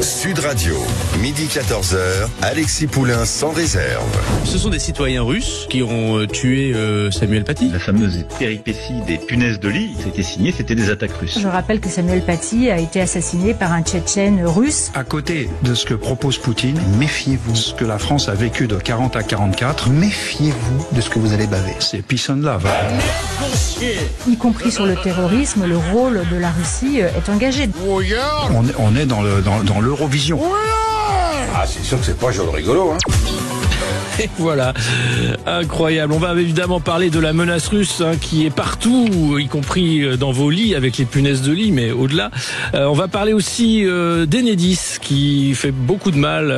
Sud Radio, midi 14h, Alexis Poulain sans réserve. Ce sont des citoyens russes qui ont tué Samuel Paty. La fameuse péripétie des punaises de lit, c'était signé, c'était des attaques russes. Je rappelle que Samuel Paty a été assassiné par un Tchétchène russe. À côté de ce que propose Poutine, méfiez-vous. Ce que la France a vécu de 40 à 44, méfiez-vous de ce que vous allez baver. C'est peace and love. Y compris sur le terrorisme, le rôle de la Russie est engagé. On est dans l'Eurovision. Ah, c'est sûr que c'est pas joli rigolo, hein. Et voilà, incroyable. On va évidemment parler de la menace russe qui est partout, y compris dans vos lits avec les punaises de lit, mais au-delà. On va parler aussi d'Enedis qui fait beaucoup de mal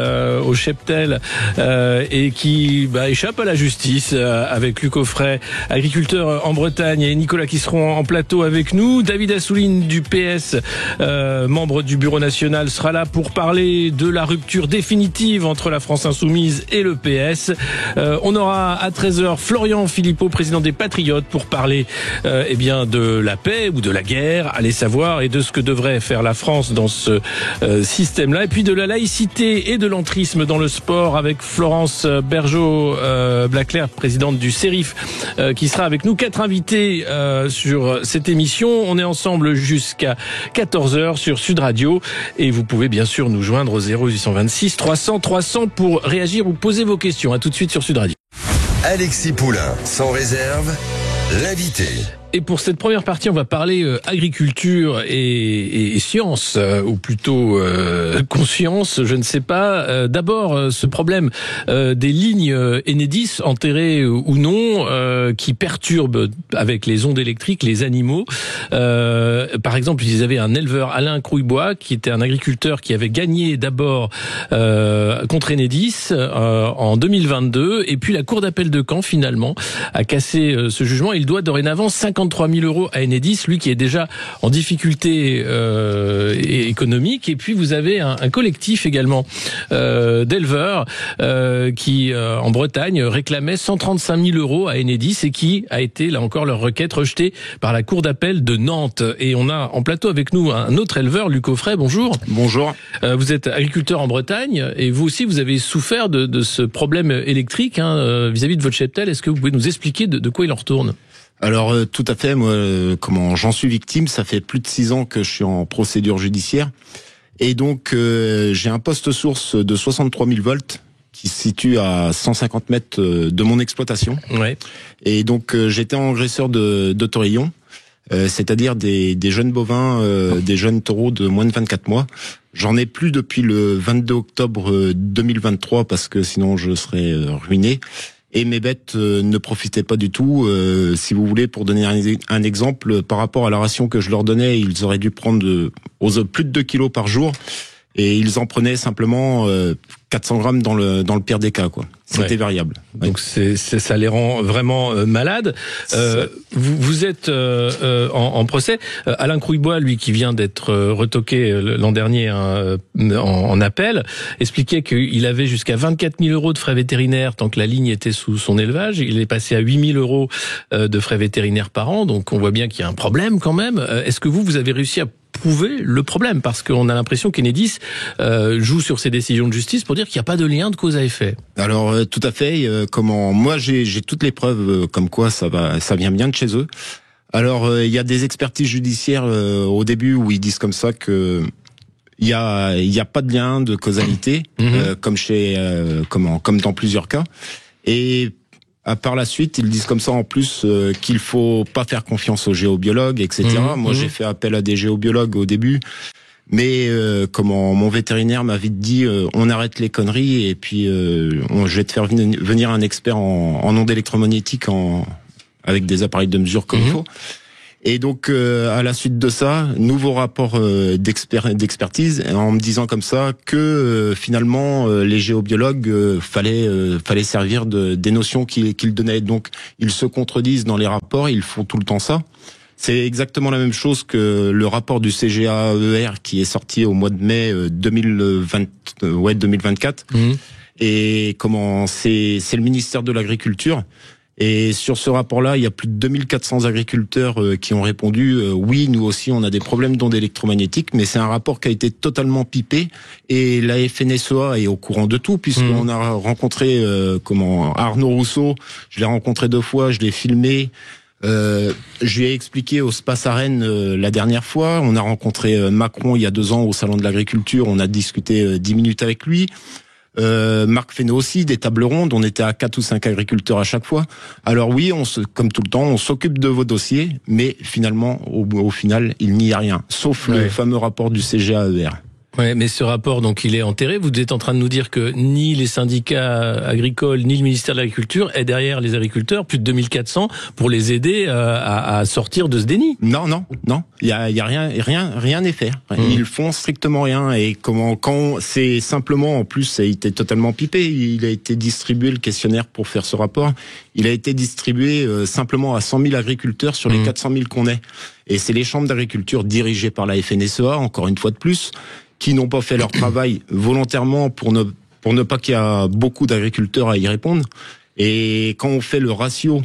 au cheptel et qui échappe à la justice avec Luc Offray, agriculteur en Bretagne, et Nicolas qui seront en plateau avec nous. David Assouline du PS, membre du Bureau national, sera là pour parler de la rupture définitive entre la France insoumise et le PS. On aura à 13h Florian Philippot, président des Patriotes, pour parler de la paix ou de la guerre, allez savoir, et de ce que devrait faire la France dans ce système-là, et puis de la laïcité et de l'entrisme dans le sport avec Florence Bergeau-Blaclair, présidente du CERIF, qui sera avec nous. 4 invités sur cette émission. On est ensemble jusqu'à 14h sur Sud Radio, et vous pouvez bien sûr nous joindre au 0826 300 300 pour réagir ou poser vos questions. À tout de suite sur Sud Radio. Alexis Poulain sans réserve, l'invité. Et pour cette première partie, on va parler agriculture et science, ou plutôt conscience, je ne sais pas. D'abord, ce problème des lignes Enedis, enterrées ou non, qui perturbent avec les ondes électriques les animaux. Par exemple, ils avaient un éleveur, Alain Crouillebois, qui était un agriculteur qui avait gagné d'abord contre Enedis en 2022, et puis la Cour d'appel de Caen, finalement, a cassé ce jugement. Il doit dorénavant 53 000 € à Enedis, lui qui est déjà en difficulté économique. Et puis vous avez un collectif également d'éleveurs qui, en Bretagne, réclamait 135 000 € à Enedis, et qui a été, là encore, leur requête rejetée par la Cour d'appel de Nantes. Et on a en plateau avec nous un autre éleveur, Luc Offray. Bonjour. Bonjour. Vous êtes agriculteur en Bretagne, et vous aussi, vous avez souffert de ce problème électrique vis-à-vis de votre cheptel. Est-ce que vous pouvez nous expliquer de quoi il en retourne ? Alors tout à fait, moi comment j'en suis victime, ça fait plus de 6 ans que je suis en procédure judiciaire, et donc j'ai un poste source de 63 000 volts qui se situe à 150 mètres de mon exploitation. Ouais. Et donc j'étais engraisseur de taurillons, c'est-à-dire des jeunes bovins, des jeunes taureaux de moins de 24 mois. J'en ai plus depuis le 22 octobre 2023 parce que sinon je serais ruiné. Et mes bêtes ne profitaient pas du tout. Si vous voulez, pour donner un exemple, par rapport à la ration que je leur donnais, ils auraient dû prendre plus de 2 kilos par jour. Et ils en prenaient simplement 400 grammes dans le pire des cas, quoi. C'était variable. Donc ça les rend vraiment malades. Vous êtes en procès. Alain Crouillebois, lui, qui vient d'être retoqué l'an dernier en appel, expliquait qu'il avait jusqu'à 24 000 € de frais vétérinaires tant que la ligne était sous son élevage. Il est passé à 8 000 € de frais vétérinaires par an. Donc on voit bien qu'il y a un problème quand même. Est-ce que vous avez réussi à prouver le problème, parce qu'on a l'impression qu'Enedis joue sur ces décisions de justice pour dire qu'il n'y a pas de lien de cause à effet. Alors tout à fait. Moi j'ai toutes les preuves comme quoi ça vient bien de chez eux. Alors il y a des expertises judiciaires au début où ils disent comme ça que il y a pas de lien de causalité, comme dans plusieurs cas. Et par la suite, ils disent comme ça en plus qu'il faut pas faire confiance aux géobiologues, etc. Moi, j'ai fait appel à des géobiologues au début, mais mon vétérinaire m'a vite dit on arrête les conneries, et puis je vais te faire venir un expert en ondes électromagnétiques avec des appareils de mesure comme il faut. Et donc à la suite de ça, nouveau rapport d'expertise, en me disant comme ça que finalement les géobiologues fallait servir des notions qu'ils donnaient. Donc ils se contredisent dans les rapports, ils font tout le temps ça. C'est exactement la même chose que le rapport du CGAER qui est sorti au mois de mai 2024. Et c'est le ministère de l'Agriculture. Et sur ce rapport-là, il y a plus de 2400 agriculteurs qui ont répondu oui, nous aussi on a des problèmes d'ondes électromagnétiques, mais c'est un rapport qui a été totalement pipé et la FNSEA est au courant de tout puisqu'on a rencontré Arnaud Rousseau, je l'ai rencontré 2 fois, je l'ai filmé. Je lui ai expliqué au Space à Rennes la dernière fois. On a rencontré Macron il y a 2 ans au Salon de l'Agriculture. On a discuté 10 minutes avec lui. Marc Fesneau aussi, des tables rondes. On était à 4 ou 5 agriculteurs à chaque fois. Alors oui, comme tout le temps, on s'occupe de vos dossiers, mais finalement, au final, il n'y a rien, sauf le fameux rapport du CGAER. Ouais, mais ce rapport, donc, il est enterré. Vous êtes en train de nous dire que ni les syndicats agricoles, ni le ministère de l'Agriculture est derrière les agriculteurs, plus de 2400, pour les aider à sortir de ce déni. Non. Il y a rien n'est fait. Ils font strictement rien. Et quand c'est simplement, en plus, ça a été totalement pipé. Il a été distribué, le questionnaire pour faire ce rapport. Il a été distribué simplement à 100 000 agriculteurs sur les 400 000 qu'on est. Et c'est les chambres d'agriculture dirigées par la FNSEA, encore une fois de plus, qui n'ont pas fait leur travail volontairement pour ne pas qu'il y a beaucoup d'agriculteurs à y répondre. Et quand on fait le ratio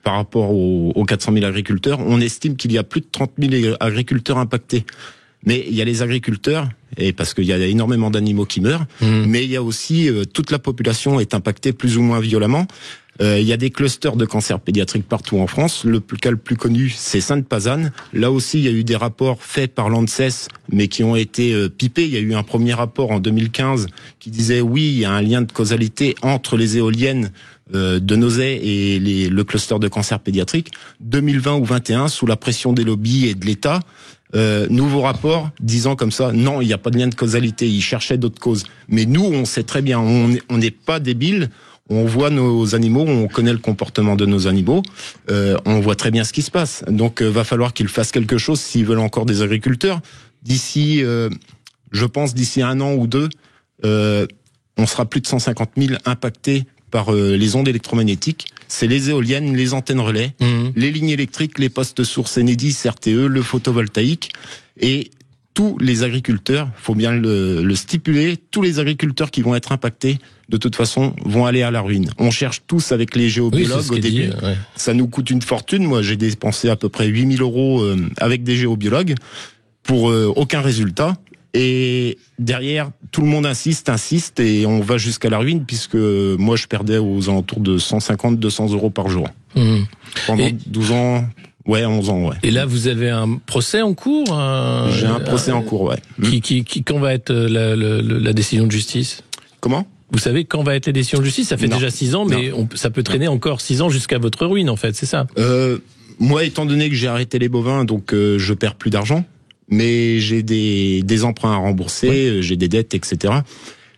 par rapport aux 400 000 agriculteurs, on estime qu'il y a plus de 30 000 agriculteurs impactés. Mais il y a les agriculteurs, et parce qu'il y a énormément d'animaux qui meurent, mais il y a aussi toute la population est impactée plus ou moins violemment. Il y a des clusters de cancer pédiatrique partout en France. Le cas le plus connu, c'est Sainte-Pazanne. Là aussi, il y a eu des rapports faits par l'ANSES, mais qui ont été pipés. Il y a eu un premier rapport en 2015 qui disait oui, il y a un lien de causalité entre les éoliennes de Nozay et le cluster de cancer pédiatrique. 2020 ou 21, sous la pression des lobbies et de l'État, nouveau rapport disant comme ça, non, il n'y a pas de lien de causalité. Ils cherchaient d'autres causes. Mais nous, on sait très bien, on n'est pas débiles. On voit nos animaux, on connaît le comportement de nos animaux, on voit très bien ce qui se passe. Donc, va falloir qu'ils fassent quelque chose s'ils veulent encore des agriculteurs. D'ici, je pense, d'ici 1 an ou 2, on sera plus de 150 000 impactés par les ondes électromagnétiques. C'est les éoliennes, les antennes relais, les lignes électriques, les postes sources Enedis, RTE, le photovoltaïque et tous les agriculteurs, faut bien le stipuler, tous les agriculteurs qui vont être impactés, de toute façon, vont aller à la ruine. On cherche tous avec les géobiologues au début. Ça nous coûte une fortune. Moi, j'ai dépensé à peu près 8 000 euros avec des géobiologues pour aucun résultat. Et derrière, tout le monde insiste et on va jusqu'à la ruine puisque moi, je perdais aux alentours de 150-200 euros par jour. Pendant 12 ans... Ouais, 11 ans, ouais. Et là, vous avez un procès en cours J'ai un procès en cours, ouais. Quand va être la décision de justice? Comment? Vous savez quand va être la décision de justice? Ça fait déjà 6 ans, mais ça peut traîner encore 6 ans jusqu'à votre ruine, en fait, c'est ça? Moi, étant donné que j'ai arrêté les bovins, donc je perds plus d'argent, mais j'ai des emprunts à rembourser, j'ai des dettes, etc.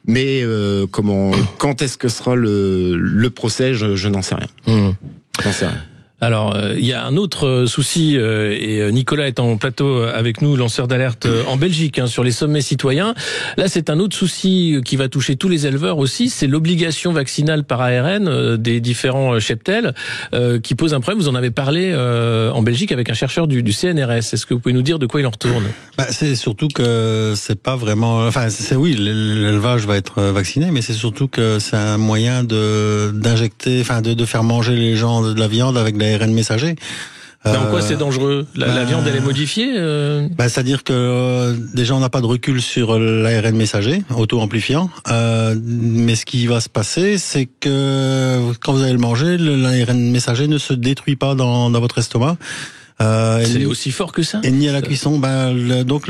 Mais quand est-ce que sera le procès? Je n'en sais rien. J'en sais rien. Alors, il y a un autre souci, et Nicolas est en plateau avec nous, lanceur d'alerte en Belgique, sur les sommets citoyens. Là, c'est un autre souci qui va toucher tous les éleveurs aussi, c'est l'obligation vaccinale par ARN des différents cheptels, qui pose un problème. Vous en avez parlé en Belgique avec un chercheur du CNRS. Est-ce que vous pouvez nous dire de quoi il en retourne? C'est surtout que c'est pas vraiment... Enfin, oui, l'élevage va être vacciné, mais c'est surtout que c'est un moyen d'injecter, enfin, de faire manger les gens de la viande avec de l'ARN messager. En quoi c'est dangereux? La viande, elle est modifiée c'est-à-dire que déjà on n'a pas de recul sur l'ARN messager, auto-amplifiant. Mais ce qui va se passer, c'est que quand vous allez le manger, l'ARN messager ne se détruit pas dans votre estomac. C'est aussi fort que ça? Et ni à la cuisson. Donc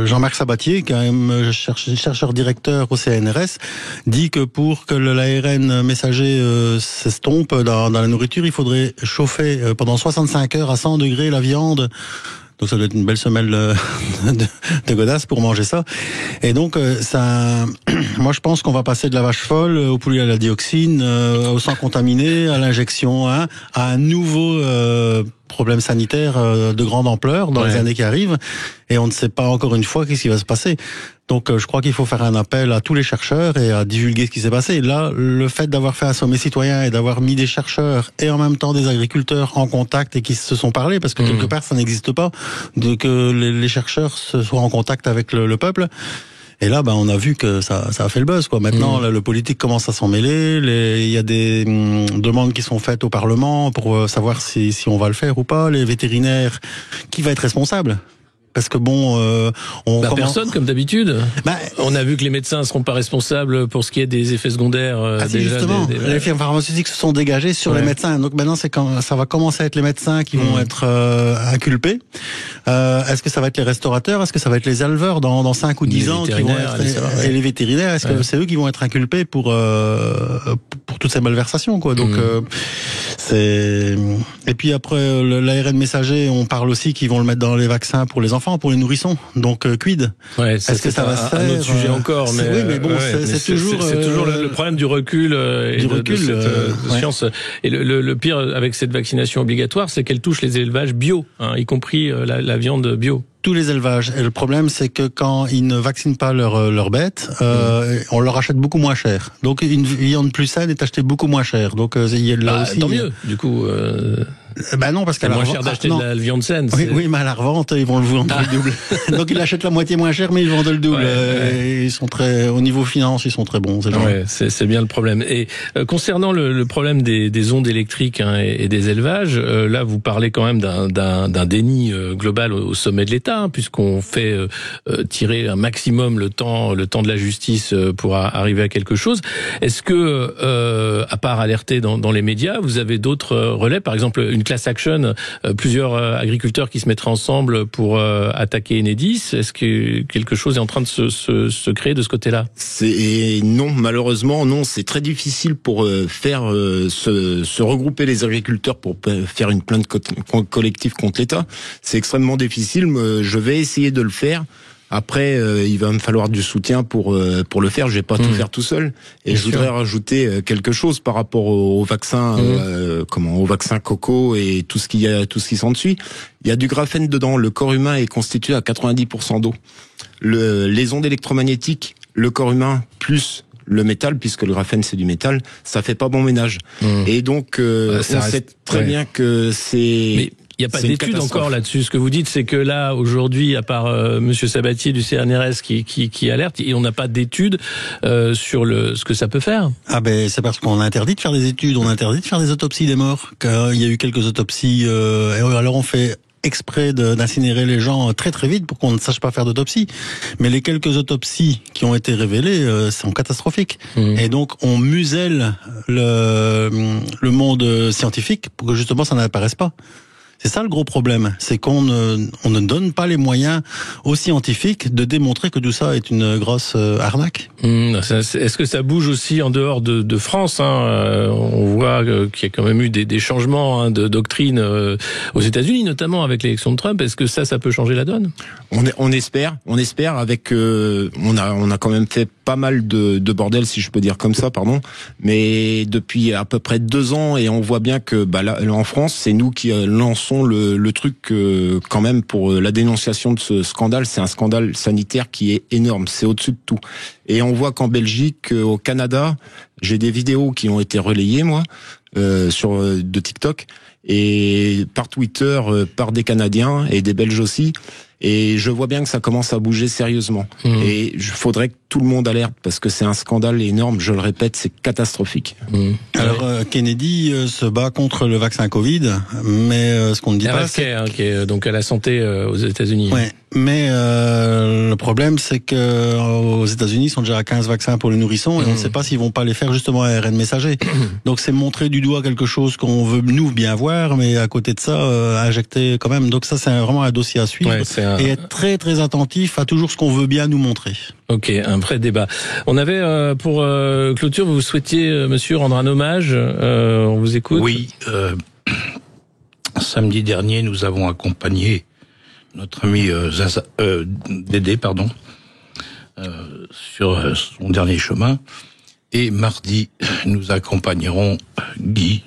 Jean-Marc Sabatier, quand même chercheur directeur au CNRS, dit que pour que l'ARN messager s'estompe dans la nourriture, il faudrait chauffer pendant 65 heures à 100 degrés la viande. Donc ça doit être une belle semelle de godasses pour manger ça. Et donc moi je pense qu'on va passer de la vache folle au poulet à la dioxine, au sang contaminé, à l'injection, à un nouveau problème sanitaire de grande ampleur dans les années qui arrivent. Et on ne sait pas encore une fois qu'est-ce qui va se passer. Donc je crois qu'il faut faire un appel à tous les chercheurs et à divulguer ce qui s'est passé. Et là, le fait d'avoir fait un sommet citoyen et d'avoir mis des chercheurs et en même temps des agriculteurs en contact et qui se sont parlé, parce que quelque part ça n'existe pas, que les chercheurs soient en contact avec le peuple. Et là, on a vu que ça a fait le buzz, quoi. Maintenant, le politique commence à s'en mêler. Il y a des demandes qui sont faites au Parlement pour savoir si on va le faire ou pas. Les vétérinaires, qui va être responsable? Parce que personne comme d'habitude. On a vu que les médecins ne seront pas responsables pour ce qui est des effets secondaires. Justement, les firmes pharmaceutiques se sont dégagées sur les médecins. Donc maintenant, c'est quand ça va commencer à être les médecins qui vont être inculpés. Est-ce que ça va être les restaurateurs? Est-ce que ça va être les éleveurs dans 5 ou 10 ans qui vont être, et les vétérinaires? Est-ce que c'est eux qui vont être inculpés pour toutes ces malversations, quoi? Donc et puis après l'ARN messager, on parle aussi qu'ils vont le mettre dans les vaccins pour les enfants, pour les nourrissants. Donc quid? Est-ce que ça va se faire? Un autre sujet encore, mais oui, mais bon, c'est toujours le problème du recul et de cette science. Et le pire avec cette vaccination obligatoire, c'est qu'elle touche les élevages bio, y compris la viande bio. Tous les élevages. Et le problème, c'est que quand ils ne vaccinent pas leurs bêtes, on leur achète beaucoup moins cher. Donc une viande plus saine est achetée beaucoup moins cher. Donc il y a là aussi. Tant mieux. Du coup. Non, parce qu'à c'est moins cher d'acheter de la viande saine. Oui, mais à la revente, ils vont le vendre le double. Donc ils l'achètent la moitié moins cher, mais ils vendent le double. Ils sont au niveau finance, ils sont très bons. C'est bien le problème. Et concernant le problème des ondes électriques et des élevages, là vous parlez quand même d'un déni global au sommet de l'État, puisqu'on fait tirer un maximum le temps de la justice pour arriver à quelque chose. Est-ce que, à part alerter dans les médias, vous avez d'autres relais, par exemple une class action, plusieurs agriculteurs qui se mettraient ensemble pour attaquer Enedis? Est-ce que quelque chose est en train de se créer de ce côté-là? Non, malheureusement, non. C'est très difficile pour faire se regrouper les agriculteurs pour faire une plainte collective contre l'État. C'est extrêmement difficile. Je vais essayer de le faire. Après, il va me falloir du soutien pour le faire. Je vais pas tout faire tout seul. Et je voudrais rajouter quelque chose par rapport au vaccin, au vaccin coco et tout ce qui s'ensuit. Il y a du graphène dedans. Le corps humain est constitué à 90% d'eau. Les ondes électromagnétiques, le corps humain plus le métal, puisque le graphène c'est du métal, ça fait pas bon ménage. Et donc, on sait très bien que c'est. Il n'y a pas d'études encore là-dessus. Ce que vous dites, c'est que là, aujourd'hui, à part Monsieur Sabatier du CNRS qui alerte, et on n'a pas d'études sur ce que ça peut faire. C'est parce qu'on a interdit de faire des études, on a interdit de faire des autopsies des morts. Il y a eu quelques autopsies, et alors on fait exprès d'incinérer les gens très très vite pour qu'on ne sache pas faire d'autopsie. Mais les quelques autopsies qui ont été révélées sont catastrophiques. Et donc on muselle le monde scientifique pour que justement ça n'apparaisse pas. C'est ça le gros problème, c'est qu'on ne donne pas les moyens aux scientifiques de démontrer que tout ça est une grosse arnaque. Est-ce que ça bouge aussi en dehors de France? On voit qu'il y a quand même eu des changements de doctrine aux États-Unis, notamment avec l'élection de Trump. Est-ce que ça peut changer la donne? On espère. Avec on a quand même fait pas mal de bordel, si je peux dire comme ça, pardon. Mais depuis à peu près 2 ans, et on voit bien que là en France, c'est nous qui lançons le truc quand même pour la dénonciation de ce scandale. C'est un scandale sanitaire qui est énorme, c'est au-dessus de tout. Et on voit qu'en Belgique, au Canada, j'ai des vidéos qui ont été relayées, moi, de TikTok, et par Twitter, par des Canadiens et des Belges aussi. Et je vois bien que ça commence à bouger sérieusement. Et il faudrait que tout le monde alerte, parce que c'est un scandale énorme, je le répète, c'est catastrophique. Alors Kennedy se bat contre le vaccin Covid, mais ce qu'on ne dit pas, c'est qui est donc à la santé aux États-Unis. Ouais, mais le problème, c'est que aux États-Unis, ils sont déjà à 15 vaccins pour les nourrissons, et on ne sait pas s'ils vont pas les faire justement à ARN messager. Donc c'est montrer du doigt quelque chose qu'on veut nous bien voir, mais à côté de ça, injecter quand même. Donc ça, c'est vraiment un dossier à suivre. Et être très très attentif à toujours ce qu'on veut bien nous montrer. Ok, un vrai débat. On avait pour clôture, vous souhaitiez, monsieur, rendre un hommage. On vous écoute. Oui. Samedi dernier, nous avons accompagné notre ami Dédé, sur son dernier chemin. Et mardi, nous accompagnerons Guy,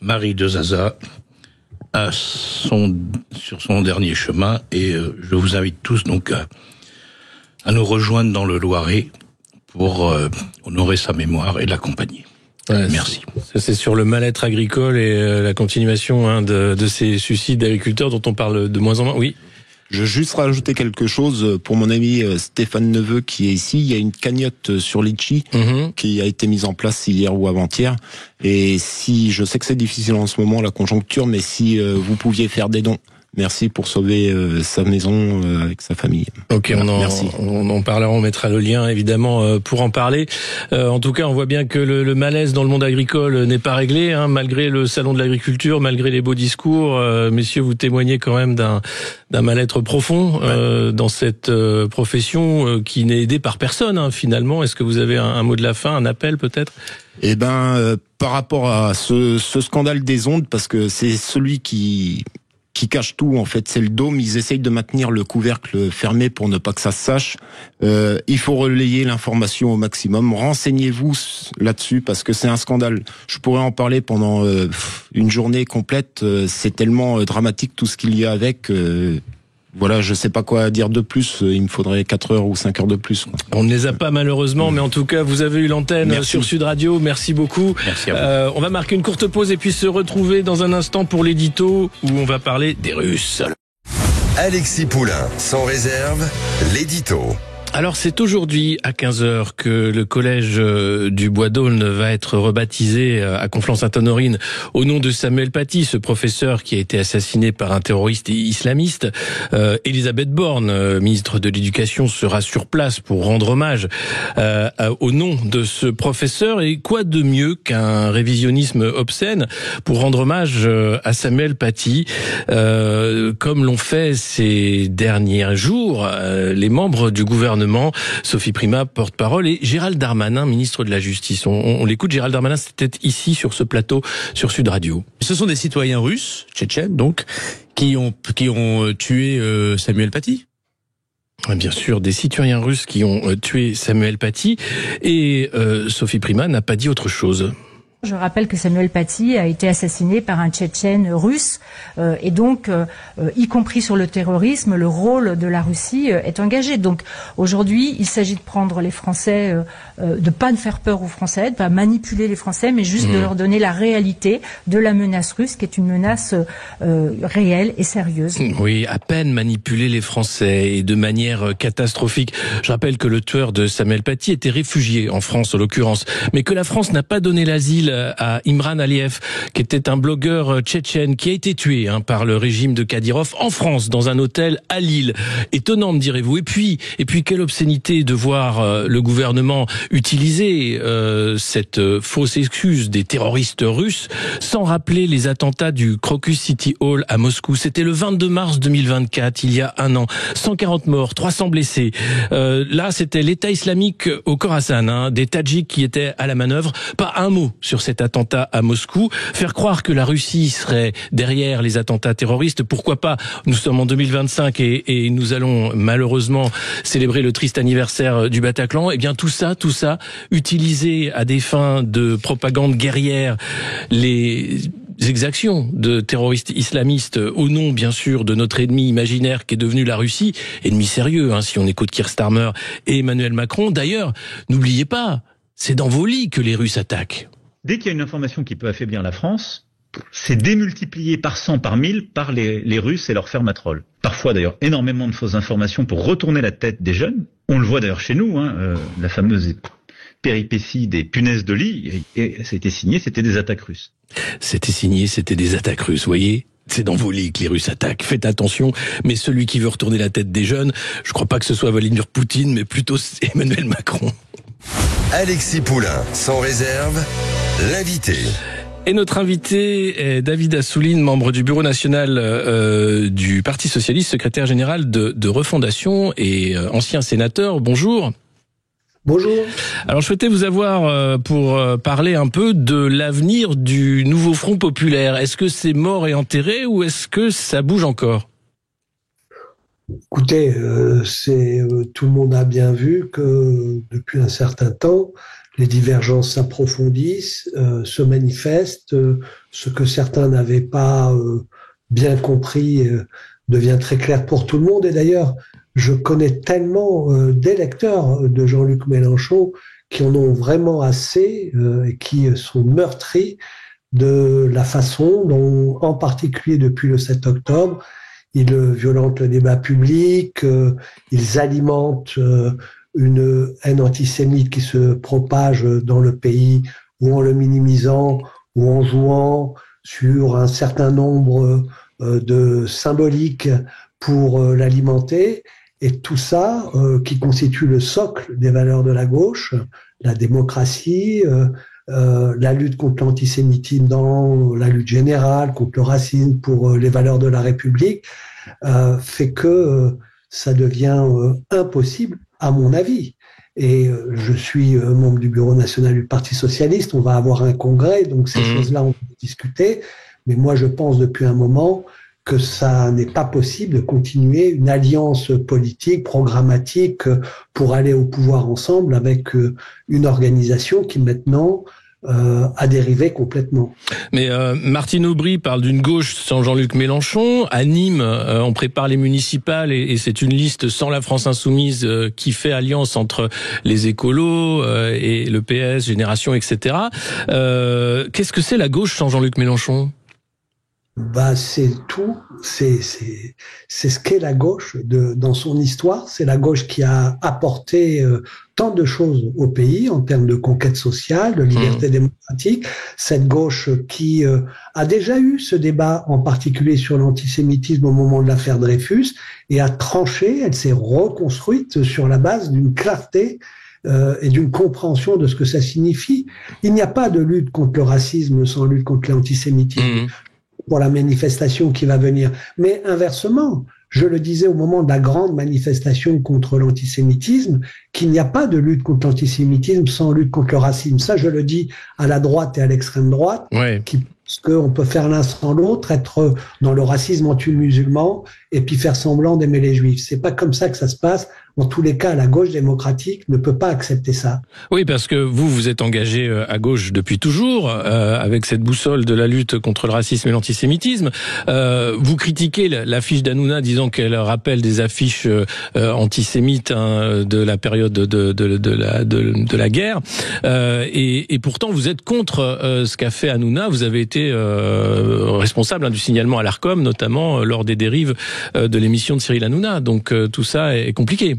mari de Zaza, sur son dernier chemin, et je vous invite tous donc à nous rejoindre dans le Loiret pour honorer sa mémoire et l'accompagner. Merci. Ça, c'est sur le mal-être agricole et la continuation de ces suicides d'agriculteurs dont on parle de moins en moins. Oui. Je veux juste rajouter quelque chose pour mon ami Stéphane Neveu qui est ici. Il y a une cagnotte sur Litchi qui a été mise en place hier ou avant-hier. Et si, je sais que c'est difficile en ce moment, la conjoncture, mais si vous pouviez faire des dons. Merci pour sauver sa maison avec sa famille. Ok, merci. On en parlera, on mettra le lien évidemment pour en parler. En tout cas, on voit bien que le malaise dans le monde agricole n'est pas réglé, hein, malgré le salon de l'agriculture, malgré les beaux discours. Messieurs, vous témoignez quand même d'un mal-être profond dans cette profession qui n'est aidée par personne, hein, finalement. Est-ce que vous avez un mot de la fin, un appel peut-être ? Eh ben, par rapport à ce scandale des ondes, parce que c'est celui qui cache tout, en fait, c'est le dôme. Ils essayent de maintenir le couvercle fermé pour ne pas que ça se sache. Il faut relayer l'information au maximum. Renseignez-vous là-dessus parce que c'est un scandale. Je pourrais en parler pendant une journée complète. C'est tellement dramatique tout ce qu'il y a avec. Voilà, je sais pas quoi dire de plus. Il me faudrait 4 heures ou 5 heures de plus. On ne les a pas malheureusement, mais en tout cas, vous avez eu l'antenne sur Sud Radio. Merci beaucoup. Merci à vous. On va marquer une courte pause et puis se retrouver dans un instant pour l'édito où on va parler des Russes. Alexis Poulain, sans réserve, l'édito. Alors c'est aujourd'hui à 15h que le collège du Bois d'Aulne va être rebaptisé à Conflans-Sainte-Honorine au nom de Samuel Paty, ce professeur qui a été assassiné par un terroriste islamiste. Elisabeth Borne, ministre de l'Éducation, sera sur place pour rendre hommage au nom de ce professeur. Et quoi de mieux qu'un révisionnisme obscène pour rendre hommage à Samuel Paty, comme l'ont fait ces derniers jours les membres du gouvernement, Sophie Primas, porte-parole, et Gérald Darmanin, ministre de la Justice. On l'écoute, Gérald Darmanin, c'était ici, sur ce plateau, sur Sud Radio. Ce sont des citoyens russes, tchétchènes donc, qui ont tué Samuel Paty. Bien sûr, des citoyens russes qui ont tué Samuel Paty, et Sophie Primas n'a pas dit autre chose. Je rappelle que Samuel Paty a été assassiné par un Tchétchène russe et donc, y compris sur le terrorisme, le rôle de la Russie est engagé. Donc aujourd'hui, il s'agit de prendre les Français, de pas faire peur aux Français, de pas manipuler les Français, mais juste de leur donner la réalité de la menace russe, qui est une menace réelle et sérieuse. Oui, à peine manipuler les Français et de manière catastrophique. Je rappelle que le tueur de Samuel Paty était réfugié en France, en l'occurrence, mais que la France n'a pas donné l'asile à Imran Aliyev, qui était un blogueur tchétchène qui a été tué par le régime de Kadyrov en France, dans un hôtel à Lille. Étonnant, me direz-vous. Et puis quelle obscénité de voir le gouvernement utiliser cette fausse excuse des terroristes russes sans rappeler les attentats du Crocus City Hall à Moscou. C'était le 22 mars 2024, il y a un an. 140 morts, 300 blessés. Là, c'était l'État islamique au Khorasan, des Tadjiks qui étaient à la manœuvre. Pas un mot sur cet attentat à Moscou. Faire croire que la Russie serait derrière les attentats terroristes, pourquoi pas? Nous sommes en 2025 et nous allons malheureusement célébrer le triste anniversaire du Bataclan. Eh bien tout ça utilisé à des fins de propagande guerrière, les exactions de terroristes islamistes au nom, bien sûr, de notre ennemi imaginaire qui est devenu la Russie, ennemi sérieux, si on écoute Keir Starmer et Emmanuel Macron. D'ailleurs, n'oubliez pas, c'est dans vos lits que les Russes attaquent. Dès qu'il y a une information qui peut affaiblir la France, c'est démultiplié par 100, par 1000 par les Russes et leurs fermatrolles. Parfois d'ailleurs énormément de fausses informations pour retourner la tête des jeunes. On le voit d'ailleurs chez nous, la fameuse péripétie des punaises de lit, et ça a été signé, c'était des attaques russes. C'était signé, c'était des attaques russes, voyez ? C'est dans vos lits que les Russes attaquent. Faites attention, mais celui qui veut retourner la tête des jeunes, je crois pas que ce soit Vladimir Poutine, mais plutôt Emmanuel Macron. Alexis Poulain, sans réserve, l'invité. Et notre invité est David Assouline, membre du bureau national du Parti socialiste, secrétaire général de Refondation et ancien sénateur. Bonjour. Bonjour. Alors je souhaitais vous avoir pour parler un peu de l'avenir du nouveau Front populaire. Est-ce que c'est mort et enterré ou est-ce que ça bouge encore ? Écoutez, tout le monde a bien vu que depuis un certain temps, les divergences s'approfondissent, se manifestent. Ce que certains n'avaient pas bien compris devient très clair pour tout le monde. Et d'ailleurs, je connais tellement d'électeurs de Jean-Luc Mélenchon qui en ont vraiment assez et qui sont meurtris de la façon dont, en particulier depuis le 7 octobre, ils violentent le débat public, ils alimentent une haine antisémite qui se propage dans le pays, ou en le minimisant, ou en jouant sur un certain nombre de symboliques pour l'alimenter. Et tout ça, qui constitue le socle des valeurs de la gauche, la démocratie, la lutte contre l'antisémitisme dans la lutte générale, contre le racisme, pour les valeurs de la République, fait que ça devient impossible, à mon avis. Et je suis membre du bureau national du Parti socialiste, on va avoir un congrès, donc ces choses-là, on peut discuter. Mais moi, je pense depuis un moment que ça n'est pas possible de continuer une alliance politique, programmatique, pour aller au pouvoir ensemble avec une organisation qui maintenant a dérivé complètement. Mais Martine Aubry parle d'une gauche sans Jean-Luc Mélenchon. À Nîmes, on prépare les municipales et c'est une liste sans la France Insoumise qui fait alliance entre les écolos et le PS, Génération, etc. Qu'est-ce que c'est la gauche sans Jean-Luc Mélenchon ? Bah, c'est tout. C'est ce qu'est la gauche dans son histoire. C'est la gauche qui a apporté tant de choses au pays en termes de conquête sociale, de liberté démocratique. Cette gauche qui a déjà eu ce débat, en particulier sur l'antisémitisme au moment de l'affaire Dreyfus, et a tranché. Elle s'est reconstruite sur la base d'une clarté et d'une compréhension de ce que ça signifie. Il n'y a pas de lutte contre le racisme sans lutte contre l'antisémitisme. Pour la manifestation qui va venir. Mais inversement, je le disais au moment de la grande manifestation contre l'antisémitisme, qu'il n'y a pas de lutte contre l'antisémitisme sans lutte contre le racisme. Ça, je le dis à la droite et à l'extrême droite, qui pense qu'on peut faire l'un sans l'autre, être dans le racisme anti-musulman et puis faire semblant d'aimer les juifs. C'est pas comme ça que ça se passe. En tous les cas, la gauche démocratique ne peut pas accepter ça. Oui, parce que vous êtes engagé à gauche depuis toujours, avec cette boussole de la lutte contre le racisme et l'antisémitisme. Vous critiquez l'affiche d'Hanouna, disant qu'elle rappelle des affiches antisémites de la période de la guerre. Et pourtant, vous êtes contre ce qu'a fait Hanouna. Vous avez été responsable du signalement à l'Arcom, notamment lors des dérives de l'émission de Cyril Hanouna. Donc tout ça est compliqué.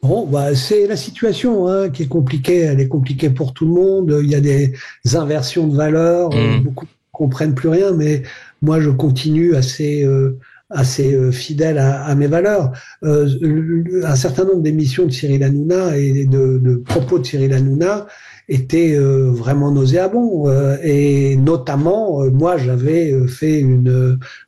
Bon, bah, c'est la situation qui est compliquée. Elle est compliquée pour tout le monde. Il y a des inversions de valeurs. Beaucoup ne comprennent plus rien, mais moi, je continue assez fidèle à mes valeurs. Un certain nombre d'émissions de Cyril Hanouna et de propos de Cyril Hanouna étaient vraiment nauséabonds. Et notamment, moi, j'avais fait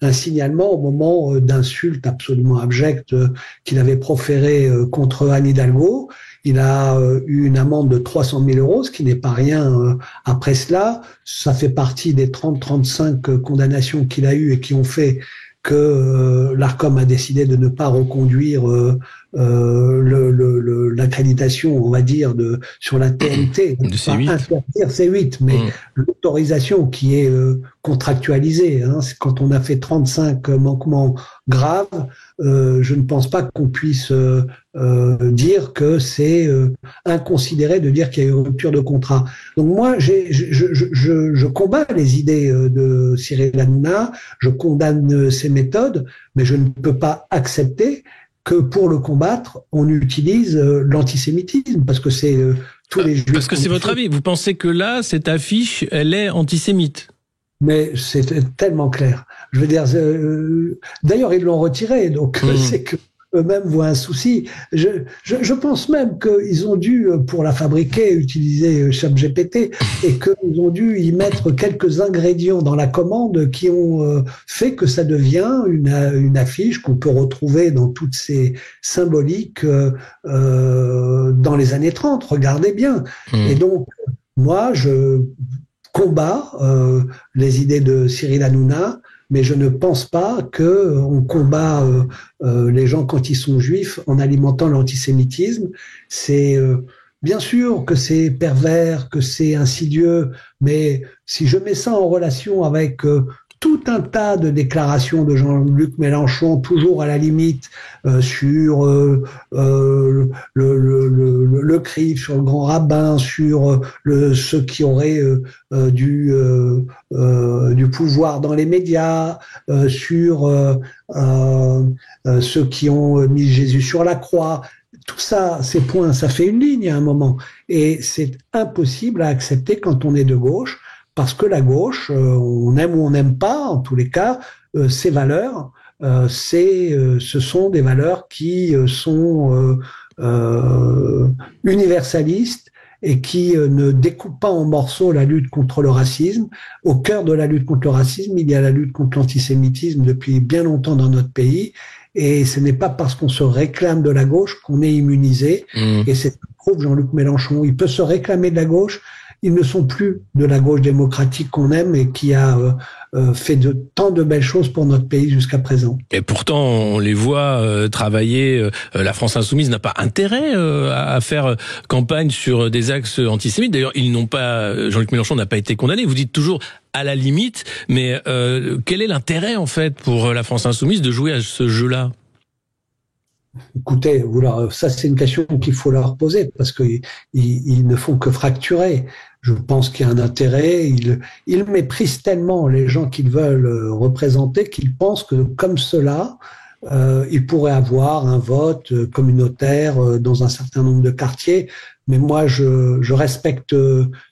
un signalement au moment d'insultes absolument abjectes qu'il avait proférées contre Anne Hidalgo. Il a eu une amende de 300 000 €, ce qui n'est pas rien après cela. Ça fait partie des 30-35 condamnations qu'il a eues et qui ont fait que l'Arcom a décidé de ne pas reconduire l'accréditation, on va dire, sur la TNT, de C8. Interdire C8, mais l'autorisation qui est contractualisée. C'est quand on a fait 35 manquements graves, je ne pense pas qu'on puisse dire que c'est inconsidéré de dire qu'il y a eu rupture de contrat. Donc moi, je combats les idées de Cyril Hanouna, je condamne ses méthodes, mais je ne peux pas accepter que pour le combattre, on utilise l'antisémitisme, parce que c'est tous les juifs. Parce que c'est votre avis. Vous pensez que là, cette affiche, elle est antisémite? Mais c'est tellement clair. Je veux dire, d'ailleurs, ils l'ont retiré, donc c'est que eux-mêmes voient un souci. Je pense même qu'ils ont dû, pour la fabriquer, utiliser ChatGPT et qu'ils ont dû y mettre quelques ingrédients dans la commande qui ont fait que ça devient une affiche qu'on peut retrouver dans toutes ces symboliques dans les années 30. Regardez bien. Et donc, moi, je combat les idées de Cyril Hanouna, mais je ne pense pas qu'on combat les gens quand ils sont juifs en alimentant l'antisémitisme. C'est bien sûr que c'est pervers, que c'est insidieux, mais si je mets ça en relation avec tout un tas de déclarations de Jean-Luc le le CRIF, sur le grand rabbin, sur ceux qui auraient du pouvoir dans les médias, sur ceux qui ont mis Jésus sur la croix. Tout ça, ces points, ça fait une ligne à un moment. Et c'est impossible à accepter quand on est de gauche, parce que la gauche, on aime ou on n'aime pas, en tous les cas, ces valeurs, ce sont des valeurs qui sont universalistes et qui ne découpent pas en morceaux la lutte contre le racisme. Au cœur de la lutte contre le racisme, il y a la lutte contre l'antisémitisme depuis bien longtemps dans notre pays. Et ce n'est pas parce qu'on se réclame de la gauche qu'on est immunisé. Et c'est ce que prouve Jean-Luc Mélenchon. Il peut se réclamer de la gauche. Ils ne sont plus de la gauche démocratique qu'on aime et qui a fait tant de belles choses pour notre pays jusqu'à présent. Et pourtant, on les voit travailler. La France Insoumise n'a pas intérêt à faire campagne sur des axes antisémites. D'ailleurs, Jean-Luc Mélenchon n'a pas été condamné. Vous dites toujours à la limite, mais quel est l'intérêt en fait pour la France Insoumise de jouer à ce jeu-là ? Écoutez, ça c'est une question qu'il faut leur poser parce qu'ils ne font que fracturer. Je pense qu'il y a un intérêt. Ils méprisent tellement les gens qu'ils veulent représenter qu'ils pensent que comme cela, ils pourraient avoir un vote communautaire dans un certain nombre de quartiers. Mais moi, je respecte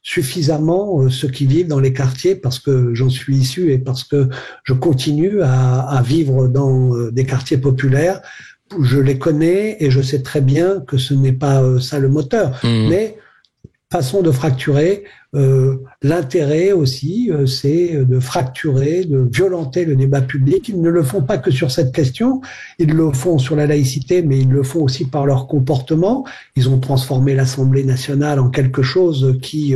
suffisamment ceux qui vivent dans les quartiers parce que j'en suis issu et parce que je continue à vivre dans des quartiers populaires. Je les connais et je sais très bien que ce n'est pas ça le moteur. Mais façon de fracturer, l'intérêt aussi, c'est de fracturer, de violenter le débat public. Ils ne le font pas que sur cette question, ils le font sur la laïcité, mais ils le font aussi par leur comportement. Ils ont transformé l'Assemblée nationale en quelque chose qui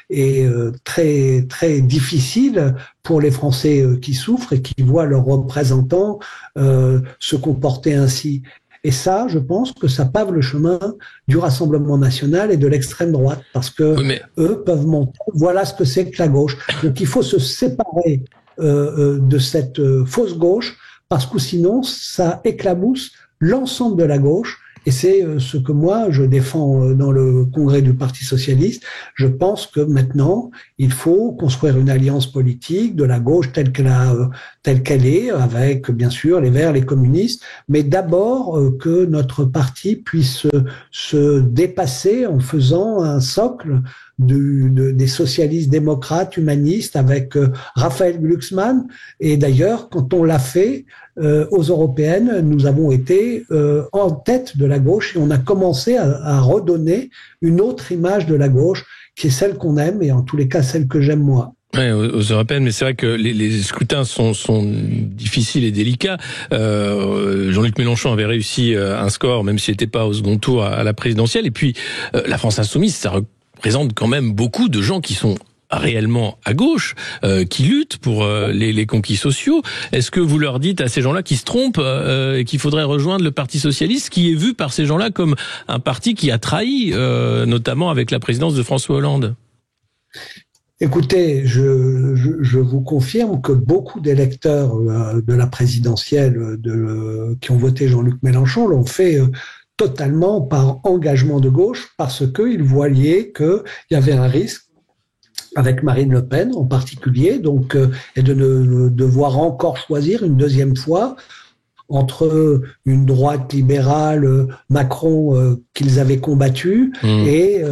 est très très difficile pour les Français qui souffrent et qui voient leurs représentants se comporter ainsi. Et ça, je pense que ça pave le chemin du Rassemblement national et de l'extrême droite, parce que eux peuvent montrer, voilà ce que c'est que la gauche. Donc il faut se séparer de cette fausse gauche, parce que sinon ça éclabousse l'ensemble de la gauche. Et c'est ce que moi je défends dans le congrès du Parti socialiste. Je pense que maintenant il faut construire une alliance politique de la gauche telle qu'elle est, avec bien sûr les Verts, les communistes, mais d'abord que notre parti puisse se dépasser en faisant un socle des socialistes démocrates humanistes avec Raphaël Glucksmann. Et d'ailleurs, quand on l'a fait aux européennes, nous avons été en tête de la gauche et on a commencé à redonner une autre image de la gauche qui est celle qu'on aime et en tous les cas celle que j'aime moi. Ouais, aux européennes, mais c'est vrai que les scrutins sont difficiles et délicats. Jean-Luc Mélenchon avait réussi un score, même s'il n'était pas au second tour à la présidentielle. Et puis la France Insoumise, ça représente quand même beaucoup de gens qui sont réellement à gauche, qui luttent pour les conquis sociaux. Est-ce que vous leur dites à ces gens-là qui se trompent et qu'il faudrait rejoindre le Parti socialiste, qui est vu par ces gens-là comme un parti qui a trahi, notamment avec la présidence de François Hollande ? Écoutez, je vous confirme que beaucoup d'électeurs de la présidentielle qui ont voté Jean-Luc Mélenchon l'ont fait totalement par engagement de gauche, parce qu'ils voyaient qu'il y avait un risque avec Marine Le Pen en particulier, donc et de ne devoir encore choisir une deuxième fois entre une droite libérale, Macron qu'ils avaient combattu et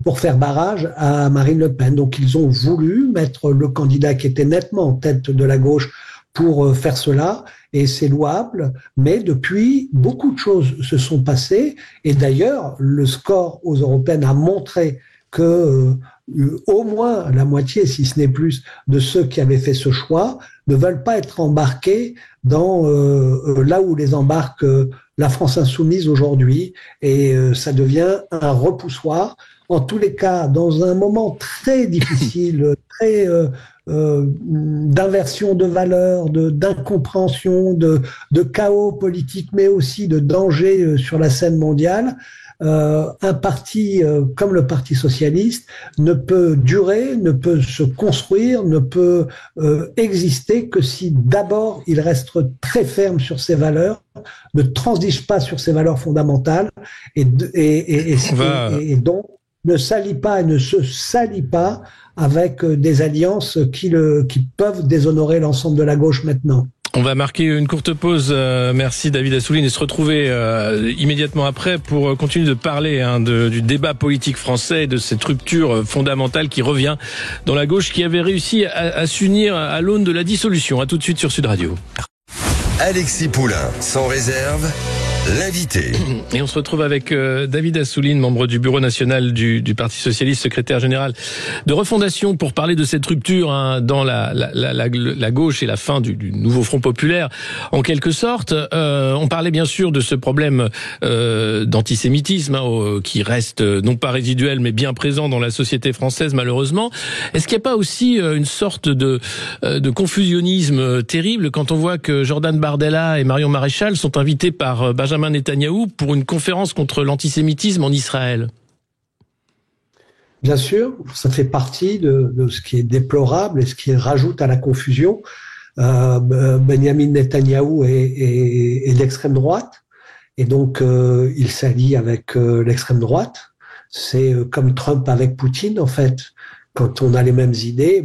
pour faire barrage à Marine Le Pen. Donc ils ont voulu mettre le candidat qui était nettement en tête de la gauche pour faire cela, et c'est louable, mais depuis, beaucoup de choses se sont passées, et d'ailleurs, le score aux européennes a montré que au moins la moitié, si ce n'est plus, de ceux qui avaient fait ce choix ne veulent pas être embarqués dans là où les embarque la France Insoumise aujourd'hui, et ça devient un repoussoir. En tous les cas, dans un moment très difficile, très d'inversion de valeurs, d'incompréhension, de chaos politique, mais aussi de danger sur la scène mondiale, un parti comme le Parti socialiste ne peut durer, ne peut se construire, ne peut exister que si d'abord il reste très ferme sur ses valeurs, ne transige pas sur ses valeurs fondamentales et donc ne s'allie pas et ne se salit pas avec des alliances qui peuvent déshonorer l'ensemble de la gauche maintenant. On va marquer une courte pause. Merci David Assouline et se retrouver immédiatement après pour continuer de parler du débat politique français et de cette rupture fondamentale qui revient dans la gauche qui avait réussi à s'unir à l'aune de la dissolution. À tout de suite sur Sud Radio. Alexis Poulain, sans réserve, l'invité. Et on se retrouve avec David Assouline, membre du bureau national du Parti socialiste, secrétaire général de Refondation, pour parler de cette rupture dans la gauche et la fin du nouveau Front populaire, en quelque sorte. On parlait bien sûr de ce problème d'antisémitisme qui reste non pas résiduel mais bien présent dans la société française malheureusement. Est-ce qu'il n'y a pas aussi une sorte de confusionnisme terrible quand on voit que Jordan Bardella et Marion Maréchal sont invités par Benjamin Netanyahou pour une conférence contre l'antisémitisme en Israël? Bien sûr, ça fait partie de ce qui est déplorable et ce qui rajoute à la confusion. Benjamin Netanyahou est d'extrême droite et donc il s'allie avec l'extrême droite. C'est comme Trump avec Poutine en fait. Quand on a les mêmes idées,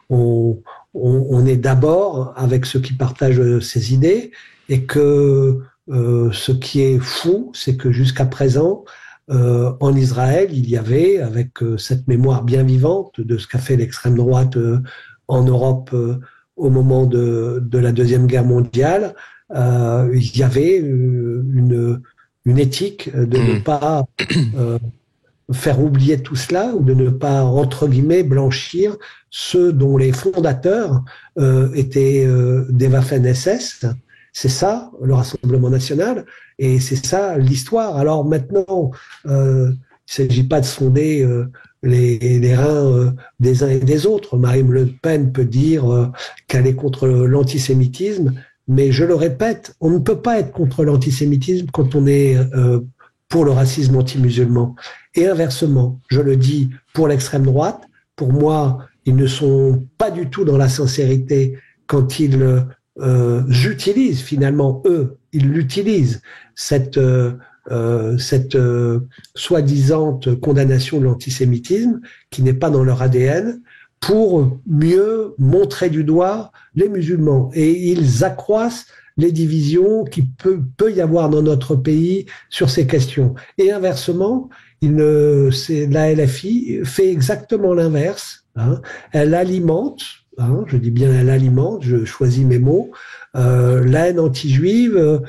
on est d'abord avec ceux qui partagent ces idées et que ce qui est fou, c'est que jusqu'à présent, en Israël, il y avait, avec cette mémoire bien vivante de ce qu'a fait l'extrême droite en Europe au moment de la Deuxième Guerre mondiale, il y avait une éthique de ne pas faire oublier tout cela, ou de ne pas, entre guillemets, blanchir ceux dont les fondateurs étaient des Waffen-SS. C'est ça, le Rassemblement national, et c'est ça, l'histoire. Alors maintenant, il ne s'agit pas de sonder les reins des uns et des autres. Marine Le Pen peut dire qu'elle est contre l'antisémitisme, mais je le répète, on ne peut pas être contre l'antisémitisme quand on est pour le racisme anti-musulman. Et inversement, je le dis pour l'extrême droite, pour moi, ils ne sont pas du tout dans la sincérité quand ils j'utilise finalement ils l'utilisent cette soi-disant condamnation de l'antisémitisme qui n'est pas dans leur ADN pour mieux montrer du doigt les musulmans, et ils accroissent les divisions qui peut y avoir dans notre pays sur ces questions. Et inversement, la LFI fait exactement l'inverse. Elle alimente, je dis bien elle alimente, je choisis mes mots, la haine anti-juive,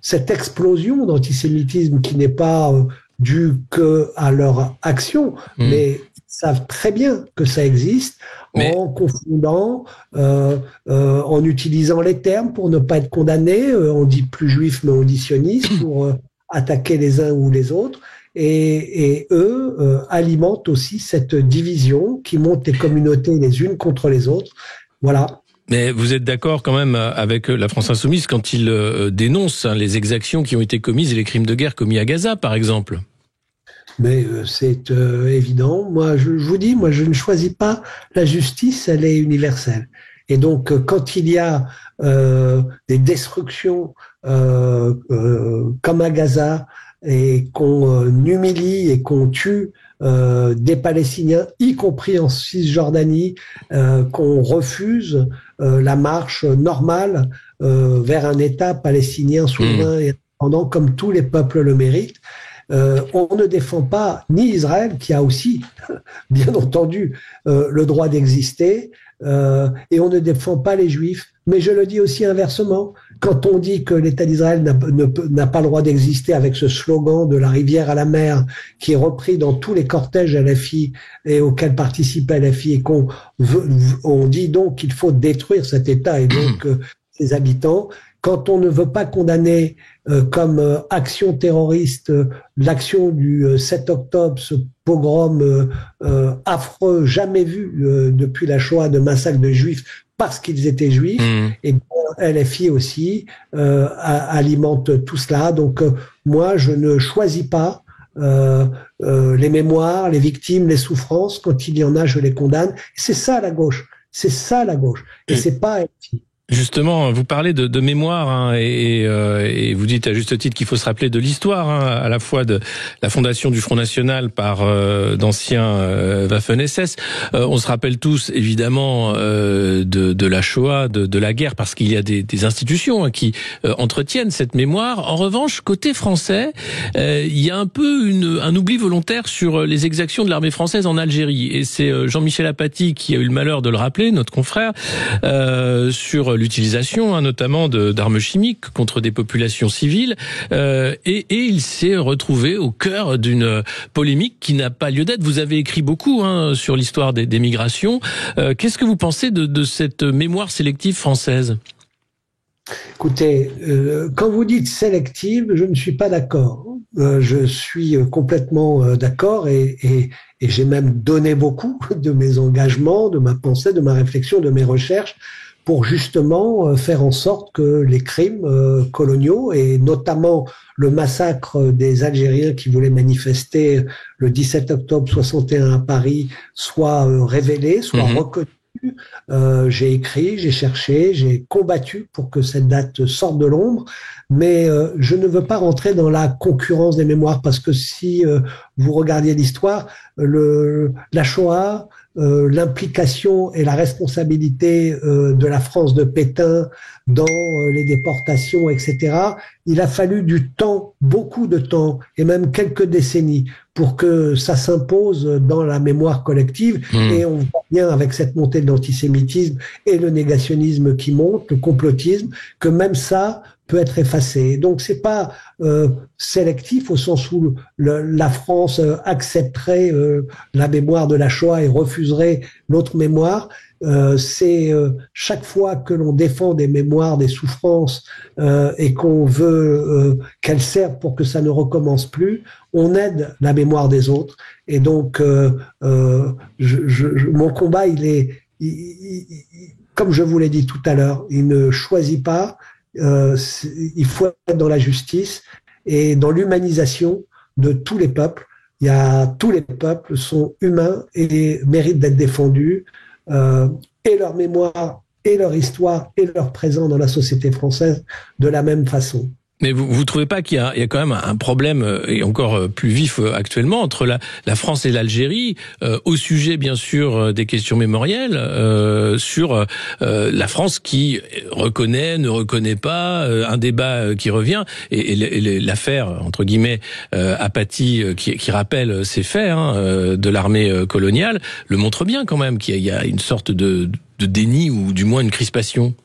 cette explosion d'antisémitisme qui n'est pas due que à leur action, mais ils savent très bien que ça existe, en confondant, en utilisant les termes pour ne pas être condamné, on dit plus juif mais on dit sioniste, pour attaquer les uns ou les autres. Et eux alimentent aussi cette division qui monte les communautés les unes contre les autres. Voilà. Mais vous êtes d'accord quand même avec la France Insoumise quand ils dénoncent les exactions qui ont été commises et les crimes de guerre commis à Gaza, par exemple? Mais c'est évident. Moi, je vous dis, moi, je ne choisis pas la justice, elle est universelle. Et donc, quand il y a des destructions comme à Gaza, et qu'on humilie et qu'on tue des Palestiniens, y compris en Cisjordanie, qu'on refuse la marche normale vers un État palestinien souverain et indépendant comme tous les peuples le méritent. On ne défend pas ni Israël, qui a aussi, bien entendu, le droit d'exister, et on ne défend pas les Juifs. Mais je le dis aussi inversement. Quand on dit que l'État d'Israël n'a pas le droit d'exister avec ce slogan de la rivière à la mer qui est repris dans tous les cortèges LFI et auxquels participe LFI, et on dit donc qu'il faut détruire cet État et donc ses habitants, quand on ne veut pas condamner comme action terroriste l'action du 7 octobre, ce pogrom affreux, jamais vu depuis la Shoah, de massacre de juifs parce qu'ils étaient juifs, et LFI aussi alimente tout cela. Donc moi, je ne choisis pas les mémoires, les victimes, les souffrances. Quand il y en a, je les condamne. C'est ça la gauche. C'est ça la gauche. Et c'est pas LFI. Justement, vous parlez de mémoire, hein, et vous dites à juste titre qu'il faut se rappeler de l'histoire, hein, à la fois de la fondation du Front National par d'anciens Waffen-SS. On se rappelle tous évidemment de la Shoah, de la guerre, parce qu'il y a des institutions qui entretiennent cette mémoire. En revanche, côté français, il y a un peu un oubli volontaire sur les exactions de l'armée française en Algérie. Et c'est Jean-Michel Apathy qui a eu le malheur de le rappeler, notre confrère, sur l'utilisation notamment d'armes chimiques contre des populations civiles, et il s'est retrouvé au cœur d'une polémique qui n'a pas lieu d'être. Vous avez écrit beaucoup sur l'histoire des migrations. Qu'est-ce que vous pensez de cette mémoire sélective française ? Écoutez, quand vous dites sélective, je ne suis pas d'accord. Je suis complètement d'accord, et j'ai même donné beaucoup de mes engagements, de ma pensée, de ma réflexion, de mes recherches, pour justement faire en sorte que les crimes coloniaux, et notamment le massacre des Algériens qui voulaient manifester le 17 octobre 61 à Paris, soient révélés, soient reconnus. J'ai écrit, j'ai cherché, j'ai combattu pour que cette date sorte de l'ombre, mais je ne veux pas rentrer dans la concurrence des mémoires, parce que si vous regardiez l'histoire, la Shoah, l'implication et la responsabilité de la France de Pétain dans les déportations, etc., il a fallu du temps, beaucoup de temps, et même quelques décennies, pour que ça s'impose dans la mémoire collective. Et on voit bien avec cette montée de l'antisémitisme et le négationnisme qui monte, le complotisme, que même ça peut être effacé. Donc c'est pas sélectif au sens où la France accepterait la mémoire de la Shoah et refuserait l'autre mémoire. C'est chaque fois que l'on défend des mémoires, des souffrances, et qu'on veut qu'elles servent pour que ça ne recommence plus, on aide la mémoire des autres. Et donc mon combat, il comme je vous l'ai dit tout à l'heure, il ne choisit pas. Il faut être dans la justice et dans l'humanisation de tous les peuples. Tous les peuples sont humains et méritent d'être défendus, et leur mémoire, et leur histoire, et leur présent dans la société française de la même façon. Mais vous trouvez pas qu'il y a quand même un problème, et encore plus vif actuellement, entre la France et l'Algérie, au sujet bien sûr des questions mémorielles, sur la France qui reconnaît, ne reconnaît pas, un débat qui revient, et l'affaire entre guillemets Apathy qui rappelle ces faits de l'armée coloniale le montre bien quand même, qu'il y a une sorte de déni, ou du moins une crispation.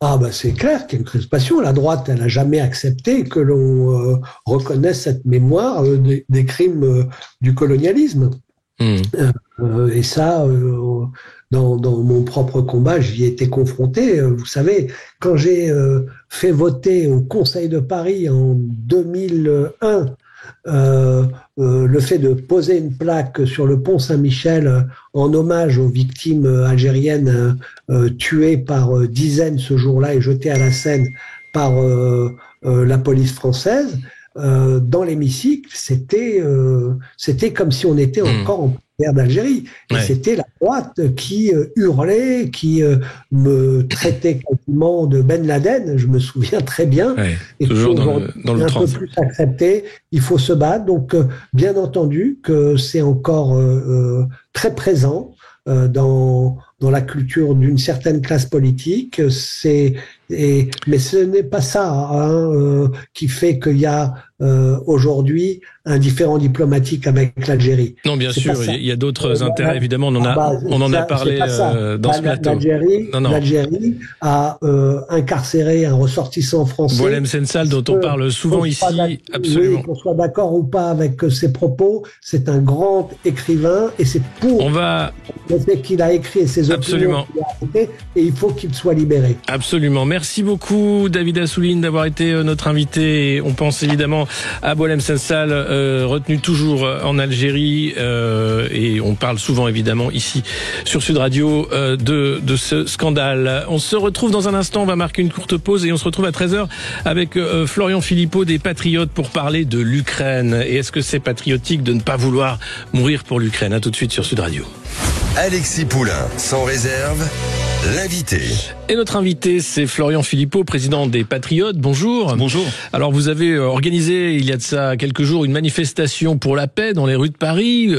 Ah ben c'est clair qu'il y a une crispation. La droite, elle n'a jamais accepté que l'on reconnaisse cette mémoire des crimes du colonialisme. Et ça, dans mon propre combat, j'y ai été confronté. Vous savez, quand j'ai fait voter au Conseil de Paris en 2001 le fait de poser une plaque sur le pont Saint-Michel en hommage aux victimes algériennes tuées par dizaines ce jour-là et jetées à la Seine par la police française, dans l'hémicycle, c'était comme si on était encore en guerre d'Algérie. Et c'était la droite qui hurlait, qui me traitait quasiment de Ben Laden, je me souviens très bien. Et toujours dans le un peu plus accepté, il faut se battre. Donc, bien entendu que c'est encore très présent dans la culture d'une certaine classe politique. Mais ce n'est pas ça qui fait qu'il y a aujourd'hui un différend diplomatique avec l'Algérie. Non, bien sûr, il y a d'autres intérêts, évidemment. On en a parlé dans ce plateau. L'Algérie a incarcéré un ressortissant français. Boualem Sansal, dont on parle souvent ici, absolument. Oui, qu'on soit d'accord ou pas avec ses propos, c'est un grand écrivain, et c'est pour le fait qu'il a écrit et ses ses opinions et il faut qu'il soit libéré. Absolument. Merci beaucoup David Assouline d'avoir été notre invité. On pense évidemment à Boualem Sansal, retenu toujours en Algérie, et on parle souvent évidemment ici sur Sud Radio de ce scandale. On se retrouve dans un instant, on va marquer une courte pause et on se retrouve à 13h avec Florian Philippot des Patriotes pour parler de l'Ukraine. Et est-ce que c'est patriotique de ne pas vouloir mourir pour l'Ukraine? À tout de suite sur Sud Radio. Alexis Poulain, sans réserve, l'invité. Et notre invité, c'est Florian Philippot, président des Patriotes. Bonjour. Bonjour. Alors, vous avez organisé, il y a de ça quelques jours, une manifestation pour la paix dans les rues de Paris,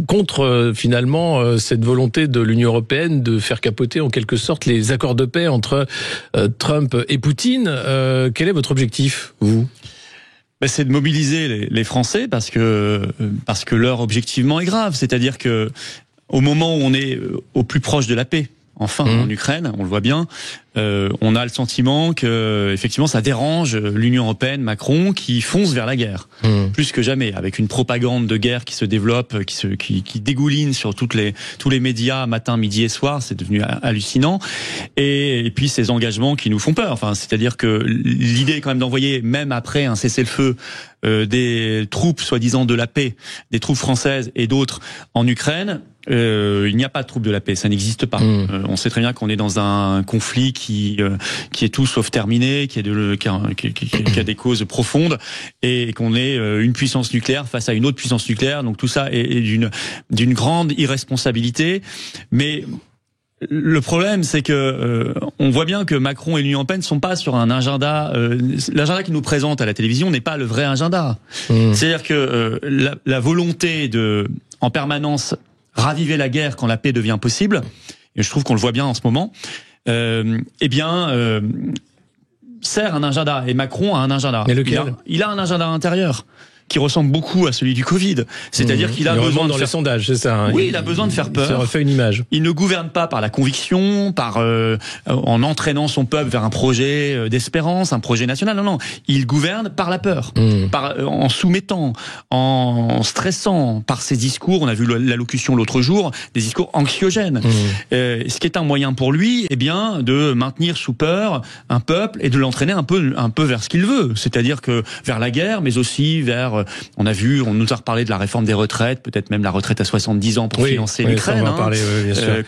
contre, finalement, cette volonté de l'Union européenne de faire capoter, en quelque sorte, les accords de paix entre Trump et Poutine. Quel est votre objectif, vous ? C'est de mobiliser les Français parce que l'heure objectivement est grave. C'est-à-dire que au moment où on est au plus proche de la paix, enfin en Ukraine, on le voit bien, on a le sentiment que effectivement ça dérange l'Union européenne, Macron, qui fonce vers la guerre plus que jamais, avec une propagande de guerre qui se développe, qui dégouline sur tous les médias matin, midi et soir. C'est devenu hallucinant. Et puis ces engagements qui nous font peur. Enfin, c'est-à-dire que l'idée quand même d'envoyer, même après un cessez-le-feu, des troupes soi-disant de la paix, des troupes françaises et d'autres en Ukraine. Il n'y a pas de troupes de la paix, ça n'existe pas. On sait très bien qu'on est dans un conflit qui est tout sauf terminé, qui a des causes profondes, et qu'on est une puissance nucléaire face à une autre puissance nucléaire. Donc tout ça est d'une grande irresponsabilité. Mais le problème, c'est que on voit bien que Macron et l'Union européenne ne sont pas sur un agenda. L'agenda qu'ils nous présentent à la télévision n'est pas le vrai agenda. C'est-à-dire que la volonté de, en permanence, raviver la guerre quand la paix devient possible, et je trouve qu'on le voit bien en ce moment, sert un agenda. Et Macron a un agenda. Mais lequel ? Il a un agenda intérieur qui ressemble beaucoup à celui du Covid. C'est-à-dire qu'il a besoin dans les sondages, c'est ça. Oui, il a besoin de faire peur. Il se refait une image. Il ne gouverne pas par la conviction, en entraînant son peuple vers un projet d'espérance, un projet national. Non. Il gouverne par la peur, en soumettant, en stressant, par ses discours. On a vu l'allocution l'autre jour, des discours anxiogènes. Ce qui est un moyen pour lui, de maintenir sous peur un peuple et de l'entraîner un peu vers ce qu'il veut. C'est-à-dire que vers la guerre, mais aussi vers, on nous a reparlé de la réforme des retraites, peut-être même la retraite à 70 ans pour financer l'Ukraine,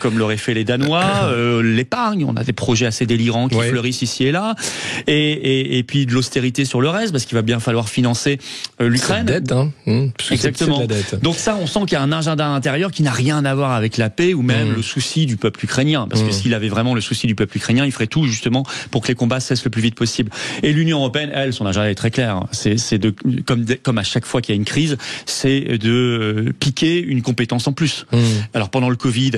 comme l'auraient fait les Danois, l'épargne, on a des projets assez délirants qui fleurissent ici et là, et puis de l'austérité sur le reste, parce qu'il va bien falloir financer l'Ukraine. C'est dette, Exactement. C'est de la dette. Donc ça, on sent qu'il y a un agenda intérieur qui n'a rien à voir avec la paix ou même le souci du peuple ukrainien, parce que s'il avait vraiment le souci du peuple ukrainien, il ferait tout justement pour que les combats cessent le plus vite possible. Et l'Union européenne, elle, son agenda est très clair. C'est de, comme à chaque fois qu'il y a une crise, c'est de piquer une compétence en plus. Alors pendant le Covid,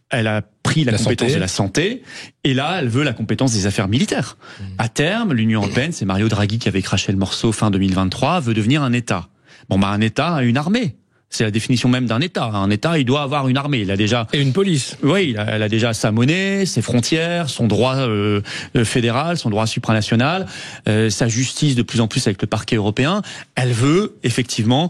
elle a pris la compétence de la santé, et là, elle veut la compétence des affaires militaires. À terme, l'Union européenne, c'est Mario Draghi qui avait craché le morceau fin 2023, veut devenir un État. Un État a une armée. C'est la définition même d'un État. Un État, il doit avoir une armée. Il a déjà et une police. Oui, elle a déjà sa monnaie, ses frontières, son droit fédéral, son droit supranational, sa justice de plus en plus avec le parquet européen. Elle veut effectivement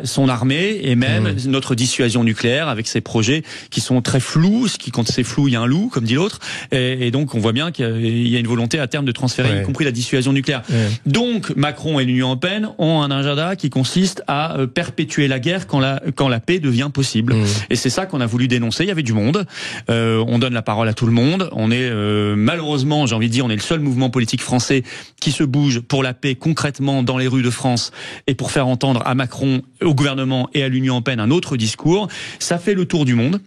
son armée et même notre dissuasion nucléaire avec ses projets qui sont très flous. Quand c'est flou, il y a un loup, comme dit l'autre. Et donc on voit bien qu'il y a une volonté à terme de transférer, y compris la dissuasion nucléaire. Donc Macron et l'Union européenne ont un agenda qui consiste à perpétuer la guerre quand la paix devient possible. Et c'est ça qu'on a voulu dénoncer. Il y avait du monde. On donne la parole à tout le monde. On est malheureusement, j'ai envie de dire, on est le seul mouvement politique français qui se bouge pour la paix concrètement dans les rues de France et pour faire entendre à Macron, au gouvernement et à l'Union européenne un autre discours. Ça fait le tour du monde.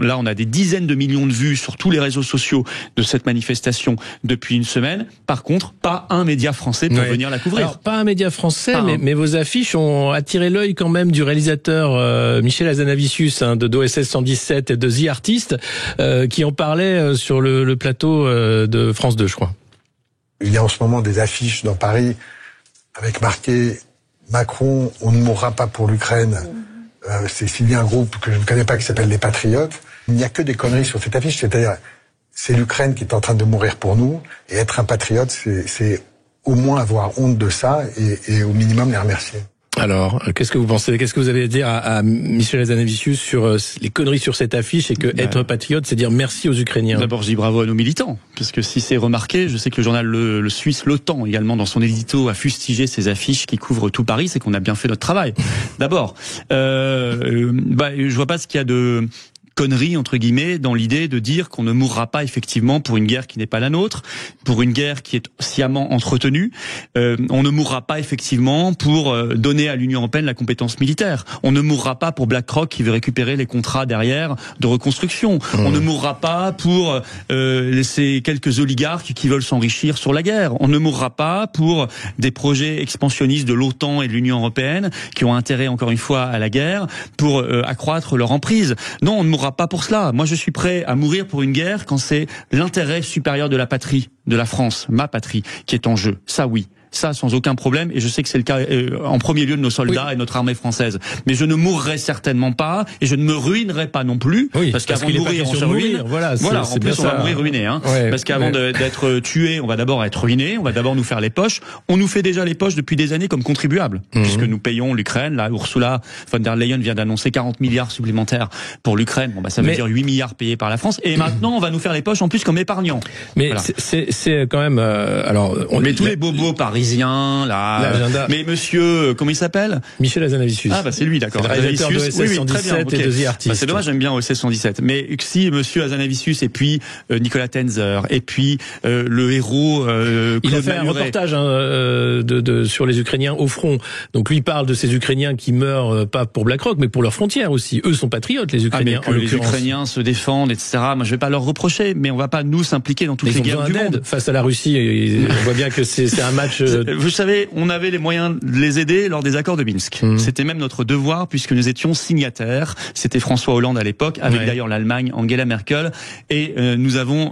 Là, on a des dizaines de millions de vues sur tous les réseaux sociaux de cette manifestation depuis une semaine. Par contre, pas un média français pour venir la couvrir. Alors, pas un média français, mais vos affiches ont attiré l'œil quand même du réalisateur Michel Hazanavicius de d'OSS 117 et de The Artist, qui en parlait sur le plateau de France 2, je crois. Il y a en ce moment des affiches dans Paris avec marqué Macron, on ne mourra pas pour l'Ukraine. C'est signé un groupe que je ne connais pas qui s'appelle les Patriotes. Il n'y a que des conneries sur cette affiche, c'est-à-dire c'est l'Ukraine qui est en train de mourir pour nous, et être un patriote, c'est au moins avoir honte de ça et au minimum les remercier. Alors, qu'est-ce que vous pensez? Qu'est-ce que vous avez à dire à Michel Hazanavicius sur les conneries sur cette affiche et que être patriote, c'est dire merci aux Ukrainiens? D'abord, je dis bravo à nos militants, parce que si c'est remarqué, je sais que le journal le suisse Le Temps également dans son édito a fustigé ces affiches qui couvrent tout Paris, c'est qu'on a bien fait notre travail. D'abord, je vois pas ce qu'il y a de connerie entre guillemets dans l'idée de dire qu'on ne mourra pas effectivement pour une guerre qui n'est pas la nôtre, pour une guerre qui est sciemment entretenue. On ne mourra pas effectivement pour donner à l'Union européenne la compétence militaire. On ne mourra pas pour BlackRock qui veut récupérer les contrats derrière de reconstruction. On ne mourra pas pour ces quelques oligarques qui veulent s'enrichir sur la guerre. On ne mourra pas pour des projets expansionnistes de l'OTAN et de l'Union européenne qui ont intérêt encore une fois à la guerre pour accroître leur emprise. Non, on ne mourra pas pour cela. Moi, je suis prêt à mourir pour une guerre quand c'est l'intérêt supérieur de la patrie, de la France, ma patrie, qui est en jeu. Ça, oui. Ça, sans aucun problème, et je sais que c'est le cas en premier lieu de nos soldats et notre armée française. Mais je ne mourrai certainement pas, et je ne me ruinerai pas non plus, parce qu'avant de mourir, on se ruine. Voilà, en plus, on va mourir ruiné. Parce qu'avant d'être tué, on va d'abord être ruiné, on va d'abord nous faire les poches. On nous fait déjà les poches depuis des années comme contribuables, puisque nous payons l'Ukraine. Là, Ursula von der Leyen vient d'annoncer 40 milliards supplémentaires pour l'Ukraine. Bon, ça veut dire 8 milliards payés par la France. Et maintenant, on va nous faire les poches en plus comme épargnants. Mais voilà. C'est quand même... mais tous les bobos parisiens, mais monsieur, comment il s'appelle? Michel Hazanavicius. Ah, c'est lui, d'accord. C'est le réalisateur de OSS 117 et de The Artist. C'est dommage, j'aime bien OSS 117. Mais si monsieur Hazanavicius et puis Nicolas Tenzer et puis le héros il a fait un reportage sur les Ukrainiens au front. Donc lui parle de ces Ukrainiens qui meurent pas pour BlackRock, mais pour leurs frontières aussi. Eux sont patriotes, les Ukrainiens. Mais que les Ukrainiens se défendent, etc. Moi, je vais pas leur reprocher, mais on va pas nous s'impliquer dans toutes les guerres du monde. Face à la Russie, on voit bien que c'est un match. Vous savez, on avait les moyens de les aider lors des accords de Minsk. C'était même notre devoir puisque nous étions signataires. C'était François Hollande à l'époque, avec d'ailleurs l'Allemagne, Angela Merkel, et nous avons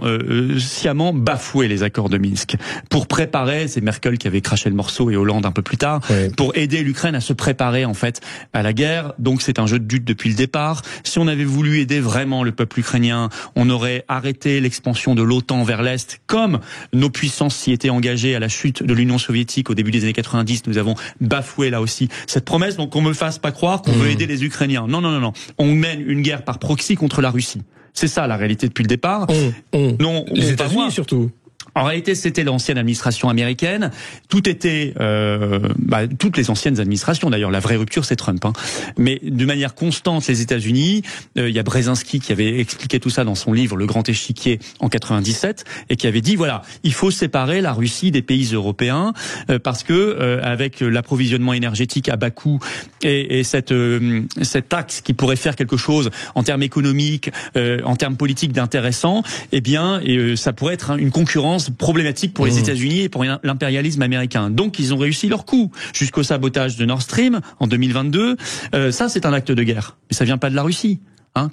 sciemment bafoué les accords de Minsk pour préparer. C'est Merkel qui avait craché le morceau et Hollande un peu plus tard pour aider l'Ukraine à se préparer en fait à la guerre. Donc c'est un jeu de dupes depuis le départ. Si on avait voulu aider vraiment le peuple ukrainien, on aurait arrêté l'expansion de l'OTAN vers l'est, comme nos puissances s'y étaient engagées à la chute de l'Union soviétique au début des années 90. Nous avons bafoué là aussi cette promesse. Donc qu'on me fasse pas croire qu'on veut aider les Ukrainiens. Non. On mène une guerre par proxy contre la Russie. C'est ça la réalité depuis le départ. Non, les États-Unis surtout. En réalité, c'était l'ancienne administration américaine. Tout était, toutes les anciennes administrations. D'ailleurs, la vraie rupture, c'est Trump. Mais de manière constante, les États-Unis. Il y a Brzezinski qui avait expliqué tout ça dans son livre Le Grand Échiquier en 97 et qui avait dit voilà, il faut séparer la Russie des pays européens parce que avec l'approvisionnement énergétique à bas coût et cet axe qui pourrait faire quelque chose en termes économiques, en termes politiques d'intéressant, ça pourrait être une concurrence problématique pour les États-Unis et pour l'impérialisme américain. Donc ils ont réussi leur coup jusqu'au sabotage de Nord Stream en 2022. Ça c'est un acte de guerre, mais ça vient pas de la Russie.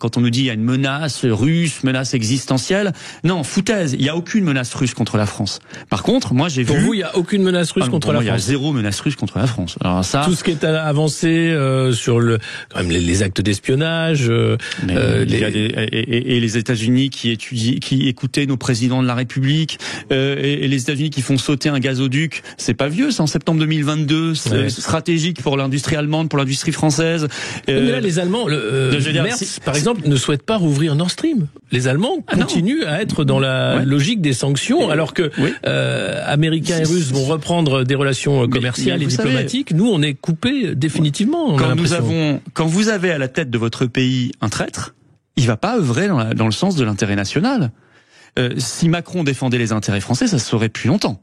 Quand on nous dit il y a une menace russe, menace existentielle, non, foutaise, il y a aucune menace russe contre la France. Par contre, moi j'ai vu... Pour vous, il y a aucune menace russe contre la France. Il y a zéro menace russe contre la France. Alors ça, tout ce qui est avancé sur quand même les actes d'espionnage, et les États-Unis qui écoutaient nos présidents de la République, et les États-Unis qui font sauter un gazoduc, c'est pas vieux, c'est en septembre 2022, c'est stratégique pour l'industrie allemande, pour l'industrie française. Mais là, les Allemands, par exemple, ne souhaitent pas rouvrir Nord Stream. Les Allemands continuent à être dans la logique des sanctions, alors que Américains et Russes vont reprendre des relations commerciales et diplomatiques. Nous, on est coupés définitivement. Quand vous avez à la tête de votre pays un traître, il va pas œuvrer dans le sens de l'intérêt national. Si Macron défendait les intérêts français, ça se saurait depuis longtemps.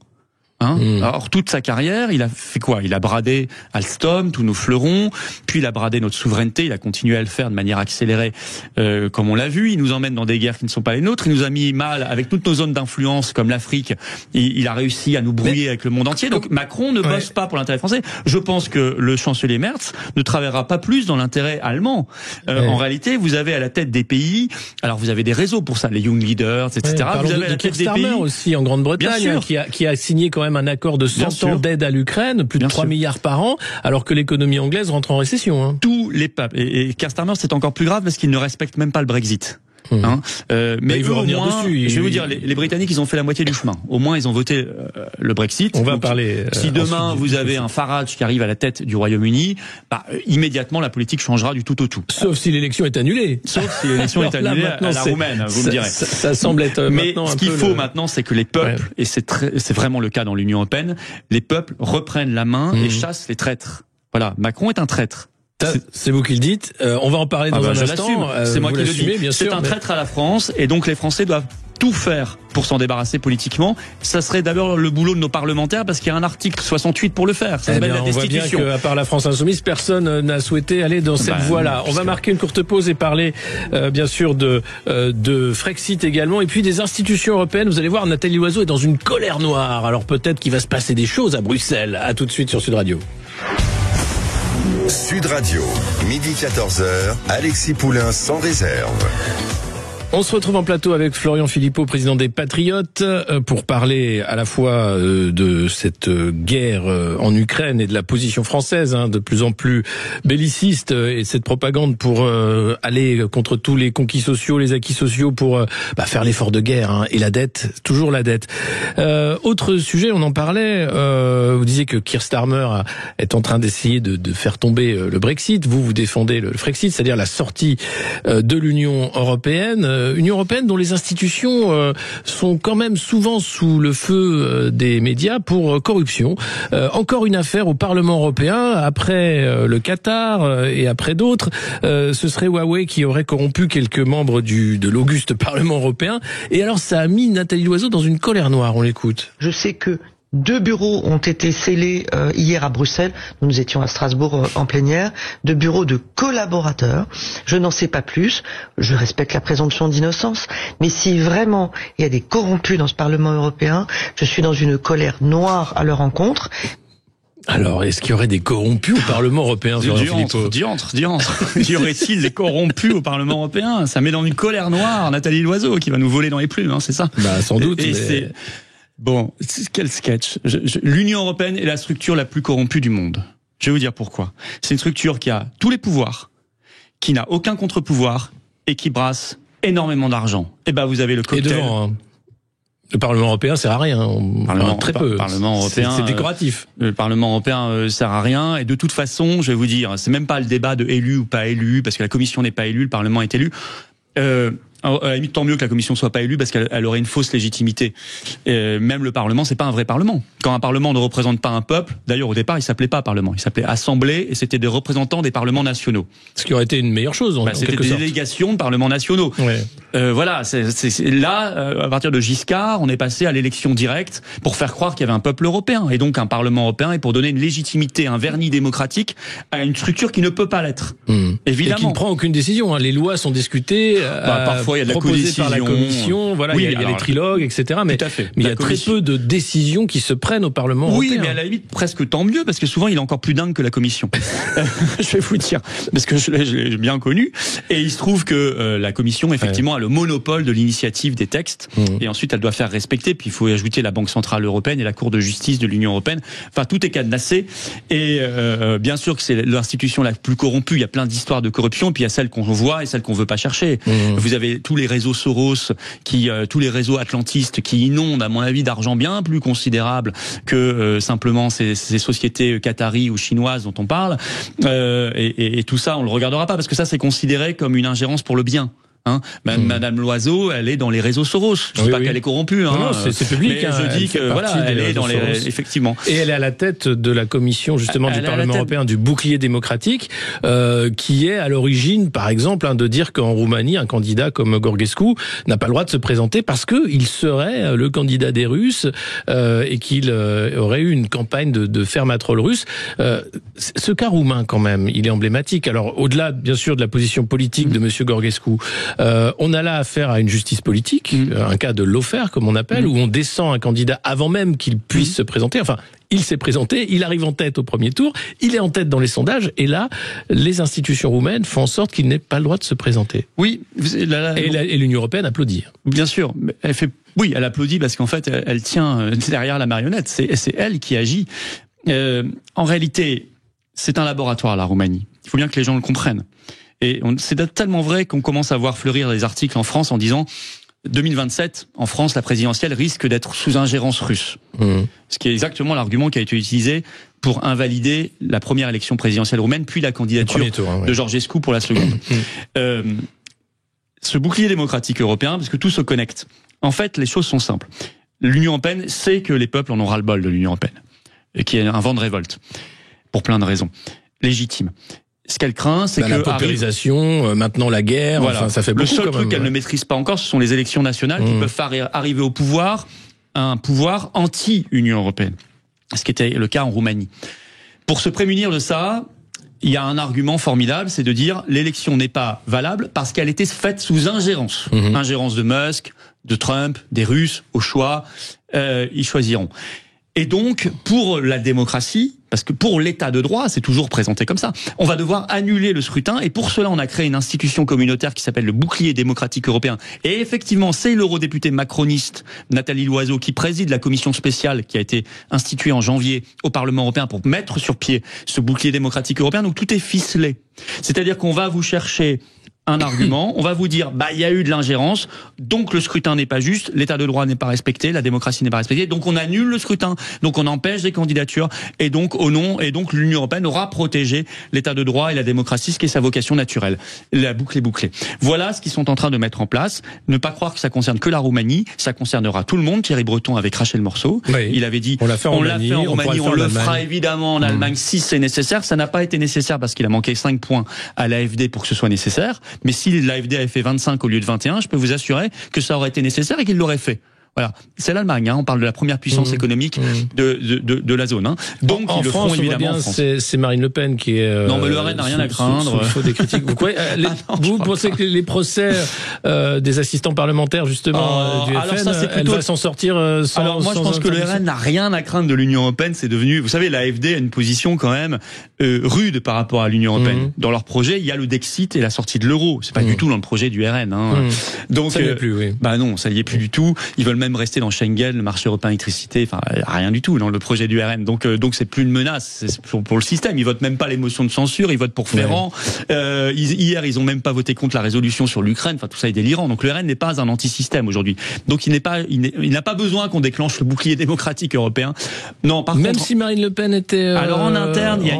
Alors toute sa carrière, il a fait quoi? Il a bradé Alstom, tous nos fleurons, puis il a bradé notre souveraineté, il a continué à le faire de manière accélérée, comme on l'a vu. Il nous emmène dans des guerres qui ne sont pas les nôtres, il nous a mis mal avec toutes nos zones d'influence comme l'Afrique, il a réussi à nous brouiller avec le monde entier. Donc Macron ne bosse pas pour l'intérêt français. Je pense que le chancelier Merz ne travaillera pas plus dans l'intérêt allemand. En réalité, vous avez à la tête des pays, alors vous avez des réseaux pour ça, les Young Leaders, etc. Vous avez à la tête des pays aussi en Grande-Bretagne, qui a signé quand même un accord de 100 ans d'aide à l'Ukraine, plus de 3 milliards par an, alors que l'économie anglaise rentre en récession. Tous les peuples. Et Keir Starmer, c'est encore plus grave parce qu'il ne respecte même pas le Brexit. Hein. Mais il veut eux, au revenir moins, dessus. je vais vous dire, les Britanniques, ils ont fait la moitié du chemin. Au moins, ils ont voté le Brexit. On va Donc, parler. Si demain vous avez un Farage qui arrive à la tête du Royaume-Uni, immédiatement la politique changera du tout au tout. Sauf si l'élection est annulée. Sauf si l'élection est annulée à la roumaine, vous me direz. Ça semble être. Mais maintenant ce qu'il faut maintenant, c'est que les peuples, et c'est vraiment le cas dans l'Union européenne, les peuples reprennent la main et chassent les traîtres. Voilà, Macron est un traître. C'est vous qui le dites. On va en parler dans un instant. C'est moi qui le dis. C'est un traître à la France, et donc les Français doivent tout faire pour s'en débarrasser politiquement. Ça serait d'abord le boulot de nos parlementaires, parce qu'il y a un article 68 pour le faire. Ça s'appelle la destitution. On voit bien qu'à part la France insoumise, personne n'a souhaité aller dans cette voie-là. On va marquer une courte pause et parler bien sûr de Frexit également, et puis des institutions européennes. Vous allez voir, Nathalie Loiseau est dans une colère noire. Alors peut-être qu'il va se passer des choses à Bruxelles. À tout de suite sur Sud Radio. Sud Radio, midi 14h, Alexis Poulain sans réserve. On se retrouve en plateau avec Florian Philippot, président des Patriotes, pour parler à la fois de cette guerre en Ukraine et de la position française, de plus en plus belliciste, et cette propagande pour aller contre tous les conquis sociaux, les acquis sociaux, pour faire l'effort de guerre, et la dette, toujours la dette. Autre sujet, on en parlait, vous disiez que Keir Starmer est en train d'essayer de faire tomber le Brexit. Vous défendez le Frexit, c'est-à-dire la sortie de l'Union européenne. Union européenne dont les institutions sont quand même souvent sous le feu des médias pour corruption. Encore une affaire au Parlement européen, après le Qatar et après d'autres. Ce serait Huawei qui aurait corrompu quelques membres de l'auguste Parlement européen. Et alors ça a mis Nathalie Loiseau dans une colère noire, on l'écoute. Je sais que 2 bureaux ont été scellés hier à Bruxelles. Nous étions à Strasbourg en plénière. 2 bureaux de collaborateurs. Je n'en sais pas plus. Je respecte la présomption d'innocence. Mais si vraiment il y a des corrompus dans ce Parlement européen, je suis dans une colère noire à leur encontre. Alors, est-ce qu'il y aurait des corrompus au Parlement européen? Diantre. Y aurait-il des corrompus au Parlement européen? Ça met dans une colère noire Nathalie Loiseau qui va nous voler dans les plumes, c'est ça? Sans doute. Bon, quel sketch. L'Union européenne est la structure la plus corrompue du monde. Je vais vous dire pourquoi. C'est une structure qui a tous les pouvoirs, qui n'a aucun contre-pouvoir et qui brasse énormément d'argent. Et vous avez le cocktail. Et devant, le Parlement européen sert à rien. Très peu. Le Parlement européen, c'est décoratif. Le Parlement européen sert à rien. Et de toute façon, je vais vous dire, c'est même pas le débat de élu ou pas élu, parce que la Commission n'est pas élue, le Parlement est élu. À la limite, tant mieux que la Commission soit pas élue, parce qu'elle aurait une fausse légitimité. Même le Parlement, c'est pas un vrai Parlement. Quand un Parlement ne représente pas un peuple, d'ailleurs au départ, il s'appelait pas Parlement, il s'appelait Assemblée, et c'était des représentants des parlements nationaux. Ce qui aurait été une meilleure chose. C'était des délégations de parlements nationaux. Ouais. Voilà, là, à partir de Giscard, on est passé à l'élection directe pour faire croire qu'il y avait un peuple européen, et donc un Parlement européen, et pour donner une légitimité, un vernis démocratique à une structure qui ne peut pas l'être. Évidemment. Et qui ne prend aucune décision. Les lois sont discutées. Parfois, il y a de la codécision. Par la Commission, voilà, il y a les trilogues, etc. Mais il y a très peu de décisions qui se prennent au Parlement européen. Oui, mais à la limite, presque tant mieux, parce que souvent, il est encore plus dingue que la Commission. Je vais vous dire, parce que je l'ai bien connu. Et il se trouve que la Commission, effectivement, a le monopole de l'initiative des textes. Et ensuite, elle doit faire respecter. Puis, il faut ajouter la Banque Centrale Européenne et la Cour de justice de l'Union Européenne. Enfin, tout est cadenassé. Et bien sûr que c'est l'institution la plus corrompue. Il y a plein d'histoires de corruption. Puis, il y a celles qu'on voit et celles qu'on veut pas chercher. Vous avez tous les réseaux Soros, tous les réseaux atlantistes qui inondent, à mon avis, d'argent bien plus considérable que simplement ces sociétés qataries ou chinoises dont on parle. Et tout ça, on le regardera pas, parce que ça, c'est considéré comme une ingérence pour le bien. Madame Loiseau, elle est dans les réseaux Soros. Je dis pas qu'elle est corrompue. Non, c'est public. Mais je dis que voilà, elle est dans les effectivement. Et elle est à la tête de la commission justement du Parlement européen du bouclier démocratique, qui est à l'origine, par exemple, de dire qu'en Roumanie, un candidat comme Gorgescu n'a pas le droit de se présenter parce que il serait le candidat des Russes et qu'il aurait eu une campagne de fermatrol russe. Ce cas roumain, quand même, il est emblématique. Alors, au-delà, bien sûr, de la position politique de Monsieur Gorgescu. On a là affaire à une justice politique, un cas de lawfare comme on appelle, où on descend un candidat avant même qu'il puisse se présenter. Enfin, il s'est présenté, il arrive en tête au premier tour, il est en tête dans les sondages, et là, les institutions roumaines font en sorte qu'il n'ait pas le droit de se présenter. Oui, et l'Union européenne applaudit. Bien sûr, elle applaudit parce qu'en fait, elle tient derrière la marionnette. C'est elle qui agit. En réalité, c'est un laboratoire, la Roumanie. Il faut bien que les gens le comprennent. Et c'est tellement vrai qu'on commence à voir fleurir des articles en France en disant 2027, en France, la présidentielle risque d'être sous ingérence russe. Ce qui est exactement l'argument qui a été utilisé pour invalider la première élection présidentielle roumaine, puis la candidature de Georgescu pour la seconde. Ce bouclier démocratique européen, parce que tout se connecte. En fait, les choses sont simples. L'Union européenne sait que les peuples en ont ras-le-bol de l'Union européenne, et qu'il y a un vent de révolte, pour plein de raisons légitimes. Ce qu'elle craint, c'est que la paupérisation, maintenant la guerre, enfin, ça fait beaucoup. Le seul truc qu'elle ne maîtrise pas encore, ce sont les élections nationales qui peuvent faire arriver au pouvoir un pouvoir anti-Union européenne, ce qui était le cas en Roumanie. Pour se prémunir de ça, il y a un argument formidable, c'est de dire l'élection n'est pas valable parce qu'elle était faite sous ingérence. Ingérence de Musk, de Trump, des Russes, au choix, ils choisiront. Et donc, pour la démocratie, parce que pour l'état de droit, c'est toujours présenté comme ça, on va devoir annuler le scrutin, et pour cela, on a créé une institution communautaire qui s'appelle le bouclier démocratique européen. Et effectivement, c'est l'eurodéputée macroniste Nathalie Loiseau qui préside la commission spéciale qui a été instituée en janvier au Parlement européen pour mettre sur pied ce bouclier démocratique européen. Donc tout est ficelé. C'est-à-dire qu'on va vous chercher un argument, on va vous dire il y a eu de l'ingérence, donc le scrutin n'est pas juste, l'état de droit n'est pas respecté, la démocratie n'est pas respectée, donc on annule le scrutin, donc on empêche des candidatures, et donc l'Union européenne aura protégé l'état de droit et la démocratie, ce qui est sa vocation naturelle. La boucle est bouclée. Voilà ce qu'ils sont en train de mettre en place. Ne pas croire que ça concerne que la Roumanie, ça concernera tout le monde. Thierry Breton avait craché le morceau. Oui. Il avait dit on l'a fait en Roumanie, on le fera évidemment en Allemagne si c'est nécessaire. Ça n'a pas été nécessaire parce qu'il a manqué 5 points à l'AfD pour que ce soit nécessaire. Mais si l'AfD avait fait 25 au lieu de 21, je peux vous assurer que ça aurait été nécessaire et qu'il l'aurait fait. Voilà, c'est l'Allemagne. On parle de la première puissance économique de la zone. Donc ils le feront évidemment en France. C'est Marine Le Pen qui est. Non, mais le RN n'a rien à craindre. Il faut des critiques. Vous pensez que les procès des assistants parlementaires justement du FN, elle va s'en sortir sans. Alors moi, je pense que le RN n'a rien à craindre de l'Union européenne. C'est devenu, vous savez, l'AfD a une position quand même rude par rapport à l'Union européenne. Dans leur projet, il y a le Dexit et la sortie de l'euro. C'est pas du tout dans le projet du RN. Donc ça n'y est plus. Oui. Non, ça n'y est plus du tout. Ils veulent même rester dans Schengen, le marché européen électricité, enfin rien du tout dans le projet du RN. Donc c'est plus une menace, c'est pour le système. Ils votent même pas les motions de censure, ils votent pour Ferrand. Hier, ils ont même pas voté contre la résolution sur l'Ukraine. Enfin tout ça est délirant. Donc le RN n'est pas un anti-système aujourd'hui. Donc il n'a pas besoin qu'on déclenche le bouclier démocratique européen. Non, par contre, même si Marine Le Pen était. Alors en interne, je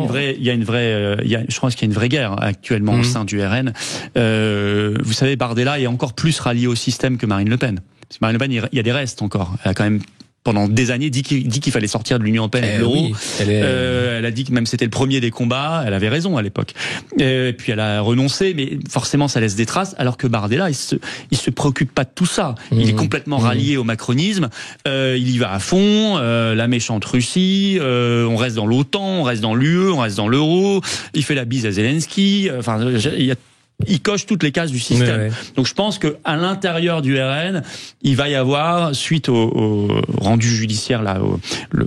pense qu'il y a une vraie guerre actuellement au sein du RN. Vous savez, Bardella est encore plus rallié au système que Marine Le Pen. Marine Le Pen, il y a des restes encore. Elle a quand même pendant des années dit qu'il fallait sortir de l'Union européenne et de l'euro. Elle a dit que même c'était le premier des combats. Elle avait raison à l'époque. Et puis elle a renoncé, mais forcément ça laisse des traces. Alors que Bardella, il se préoccupe pas de tout ça. Il est complètement rallié au macronisme. Il y va à fond. La méchante Russie. On reste dans l'OTAN, on reste dans l'UE, on reste dans l'euro. Il fait la bise à Zelensky. Enfin, il coche toutes les cases du système. Donc je pense que à l'intérieur du RN, il va y avoir, suite au rendu judiciaire là,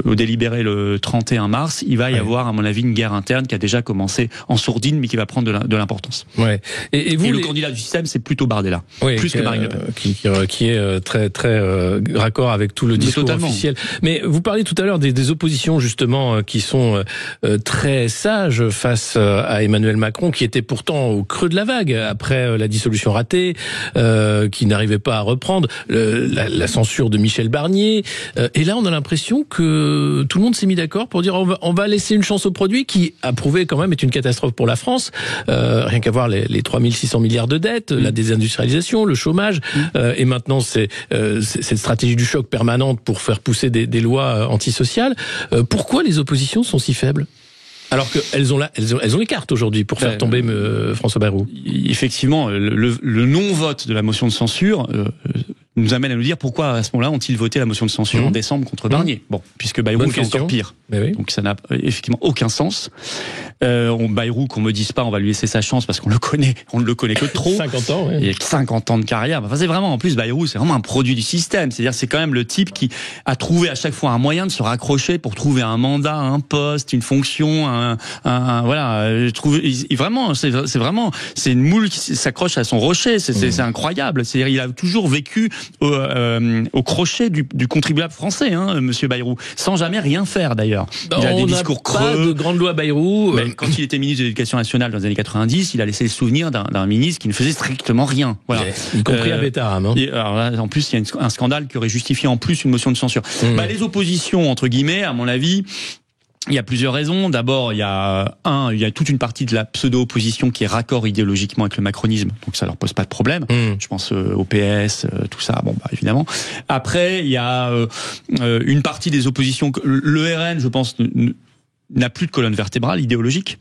au délibéré le 31 mars, il va y avoir à mon avis une guerre interne qui a déjà commencé en sourdine, mais qui va prendre de l'importance. Et le candidat du système, c'est plutôt Bardella, plus que Marine Le Pen, qui est très raccord avec tout le discours officiel. Mais vous parliez tout à l'heure des oppositions justement qui sont très sages face à Emmanuel Macron, qui était pourtant au creux de la vague après la dissolution ratée, qui n'arrivait pas à reprendre, la censure de Michel Barnier. Et là, on a l'impression que tout le monde s'est mis d'accord pour dire on va laisser une chance au produit qui, approuvé quand même, est une catastrophe pour la France. Rien qu'à voir les 3600 milliards de dettes, la désindustrialisation, le chômage, et maintenant c'est cette stratégie du choc permanente pour faire pousser des lois antisociales. Pourquoi les oppositions sont si faibles ? Alors qu'elles ont les cartes aujourd'hui pour faire tomber François Bayrou. Effectivement, le non-vote de la motion de censure nous amène à nous dire pourquoi à ce moment-là ont-ils voté la motion de censure en décembre contre Barnier. Bon, puisque Bayrou fait encore pire. Donc ça n'a effectivement aucun sens. Bayrou, qu'on me dise pas, on va lui laisser sa chance parce qu'on ne le connaît que trop. 50 ans, Il y a 50 ans de carrière. Enfin, c'est vraiment, en plus, Bayrou, c'est vraiment un produit du système. C'est-à-dire, c'est quand même le type qui a trouvé à chaque fois un moyen de se raccrocher pour trouver un mandat, un poste, une fonction, voilà. C'est une moule qui s'accroche à son rocher. C'est incroyable. C'est-à-dire, il a toujours vécu au crochet du contribuable français, Monsieur Bayrou, sans jamais rien faire d'ailleurs. Il a des discours creux. Pas de grande loi Bayrou. Mais quand il était ministre de l'Éducation nationale dans les années 90, il a laissé le souvenir d'un ministre qui ne faisait strictement rien. Voilà. Y compris à Bétaram. Alors là, en plus, il y a un scandale qui aurait justifié en plus une motion de censure. Les oppositions, entre guillemets, à mon avis, il y a plusieurs raisons. D'abord, il y a toute une partie de la pseudo-opposition qui est raccord idéologiquement avec le macronisme, donc ça leur pose pas de problème. Je pense au PS, tout ça, évidemment. Après, il y a une partie des oppositions. Le RN, je pense, n'a plus de colonne vertébrale idéologique.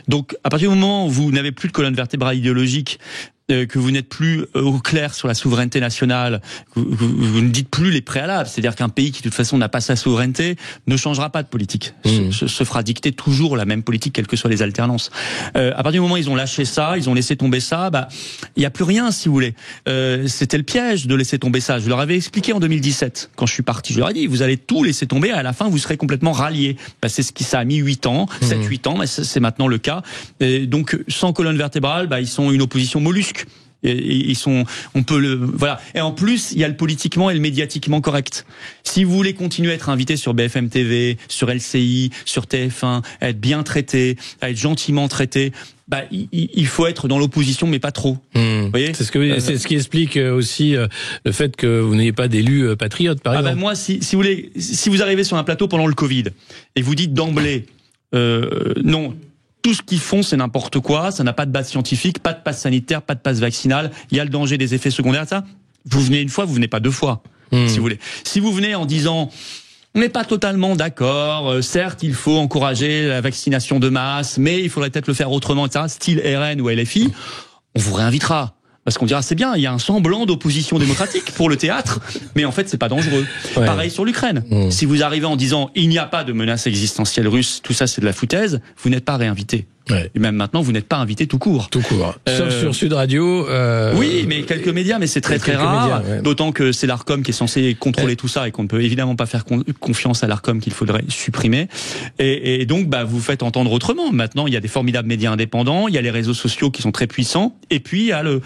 Donc, à partir du moment où vous n'avez plus de colonne vertébrale idéologique, que vous n'êtes plus au clair sur la souveraineté nationale, vous ne dites plus les préalables, c'est-à-dire qu'un pays qui de toute façon n'a pas sa souveraineté ne changera pas de politique, se fera dicter toujours la même politique quelles que soient les alternances. À partir du moment où ils ont lâché ça, ils ont laissé tomber ça, il n'y a plus rien si vous voulez. C'était le piège de laisser tomber ça. Je leur avais expliqué en 2017 quand je suis parti. Je leur ai dit vous allez tout laisser tomber, à la fin vous serez complètement ralliés. C'est ce qui ça a mis 8 ans, 7-8 ans, mais c'est maintenant le cas. Et donc sans colonne vertébrale, ils sont une opposition mollusque. Et voilà. Et en plus, il y a le politiquement et le médiatiquement correct. Si vous voulez continuer à être invité sur BFM TV, sur LCI, sur TF1, à être bien traité, à être gentiment traité, il faut être dans l'opposition, mais pas trop. Vous voyez, c'est ce qui explique aussi le fait que vous n'ayez pas d'élus patriotes, par exemple. Moi, si vous voulez, si vous arrivez sur un plateau pendant le Covid et vous dites d'emblée, non. Tout ce qu'ils font, c'est n'importe quoi, ça n'a pas de base scientifique, pas de passe sanitaire, pas de passe vaccinale, il y a le danger des effets secondaires, ça. Vous venez une fois, vous venez pas 2 fois, si vous voulez. Si vous venez en disant, on n'est pas totalement d'accord, certes, il faut encourager la vaccination de masse, mais il faudrait peut-être le faire autrement, etc., style RN ou LFI, on vous réinvitera. Parce qu'on dira, c'est bien, il y a un semblant d'opposition démocratique pour le théâtre, mais en fait, c'est pas dangereux. Ouais. Pareil sur l'Ukraine. Si vous arrivez en disant, il n'y a pas de menace existentielle russe, tout ça, c'est de la foutaise, vous n'êtes pas réinvité. Ouais. Et même maintenant, vous n'êtes pas invité tout court. Tout court. Sauf sur Sud Radio. Oui, mais quelques médias, mais c'est très rare. Médias, ouais. D'autant que c'est l'Arcom qui est censé contrôler tout ça et qu'on ne peut évidemment pas faire confiance à l'Arcom qu'il faudrait supprimer. Et donc, vous faites entendre autrement. Maintenant, il y a des formidables médias indépendants, il y a les réseaux sociaux qui sont très puissants, et puis il y a le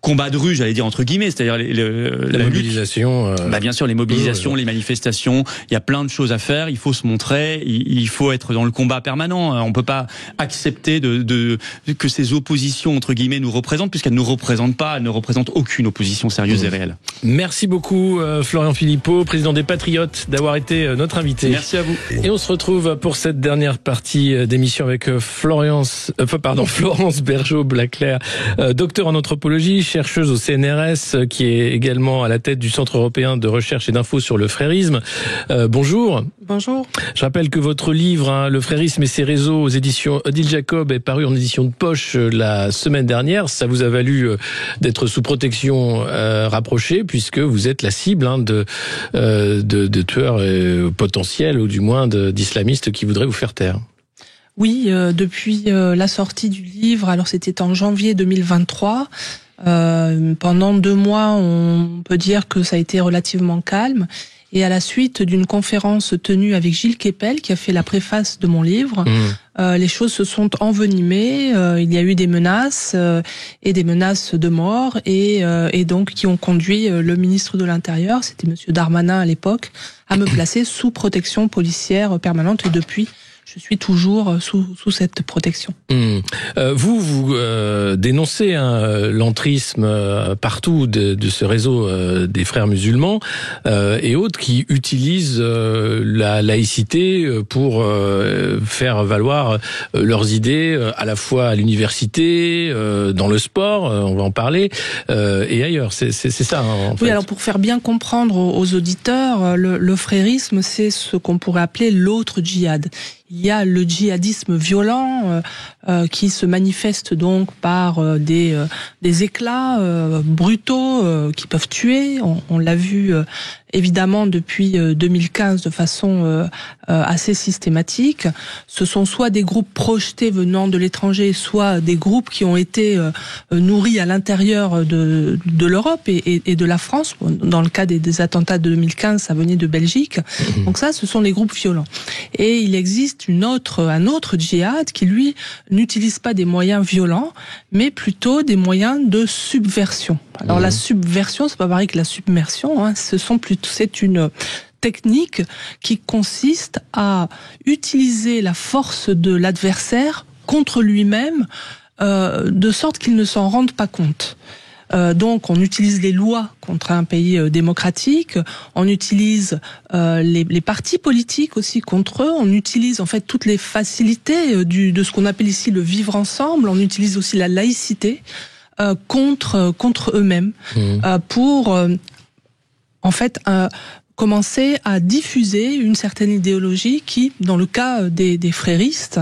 combat de rue, j'allais dire entre guillemets, c'est-à-dire la mobilisation. Bien sûr, les mobilisations, les manifestations. Il y a plein de choses à faire. Il faut se montrer. Il faut être dans le combat permanent. On peut pas accepter que ces oppositions entre guillemets nous représentent, puisqu'elles nous représentent pas. Elles ne représentent aucune opposition sérieuse et réelle. Merci beaucoup, Florian Philippot, président des Patriotes, d'avoir été notre invité. Merci à vous. Et on se retrouve pour cette dernière partie d'émission avec Florence Bergeau-Blaclair, docteur en anthropologie, chercheuse au CNRS, qui est également à la tête du Centre européen de recherche et d'infos sur le frérisme. Bonjour. Bonjour. Je rappelle que votre livre, Le frérisme et ses réseaux, aux éditions Odile Jacob, est paru en édition de poche la semaine dernière. Ça vous a valu d'être sous protection rapprochée, puisque vous êtes la cible de tueurs potentiels, ou du moins d'islamistes qui voudraient vous faire taire. Oui, depuis la sortie du livre, alors c'était en janvier 2023, pendant 2 mois, on peut dire que ça a été relativement calme. Et à la suite d'une conférence tenue avec Gilles Kepel, qui a fait la préface de mon livre, les choses se sont envenimées. Il y a eu des menaces et des menaces de mort, et donc qui ont conduit le ministre de l'Intérieur, c'était Monsieur Darmanin à l'époque, à me placer sous protection policière permanente. Et depuis, je suis toujours sous cette protection. Vous dénoncez l'entrisme partout de ce réseau des frères musulmans et autres qui utilisent la laïcité pour faire valoir leurs idées à la fois à l'université, dans le sport, on va en parler, et ailleurs. C'est ça, en fait. Oui, alors pour faire bien comprendre aux auditeurs, le frérisme, c'est ce qu'on pourrait appeler l'autre djihad. Il y a le djihadisme violent qui se manifeste donc par des éclats brutaux qui peuvent tuer. On l'a vu évidemment depuis 2015 de façon assez systématique. Ce sont soit des groupes projetés venant de l'étranger, soit des groupes qui ont été nourris à l'intérieur de l'Europe et de la France. Dans le cas des attentats de 2015, ça venait de Belgique. Donc ça, ce sont des groupes violents. Et il existe un autre djihad qui, lui, n'utilise pas des moyens violents, mais plutôt des moyens de subversion. Alors la subversion, c'est pas pareil que la submersion, hein. C'est une technique qui consiste à utiliser la force de l'adversaire contre lui-même, de sorte qu'il ne s'en rende pas compte. Donc on utilise les lois contre un pays démocratique, on utilise les partis politiques aussi contre eux, on utilise en fait toutes les facilités de ce qu'on appelle ici le vivre ensemble, on utilise aussi la laïcité contre eux-mêmes pour en fait commencer à diffuser une certaine idéologie qui, dans le cas des fréristes,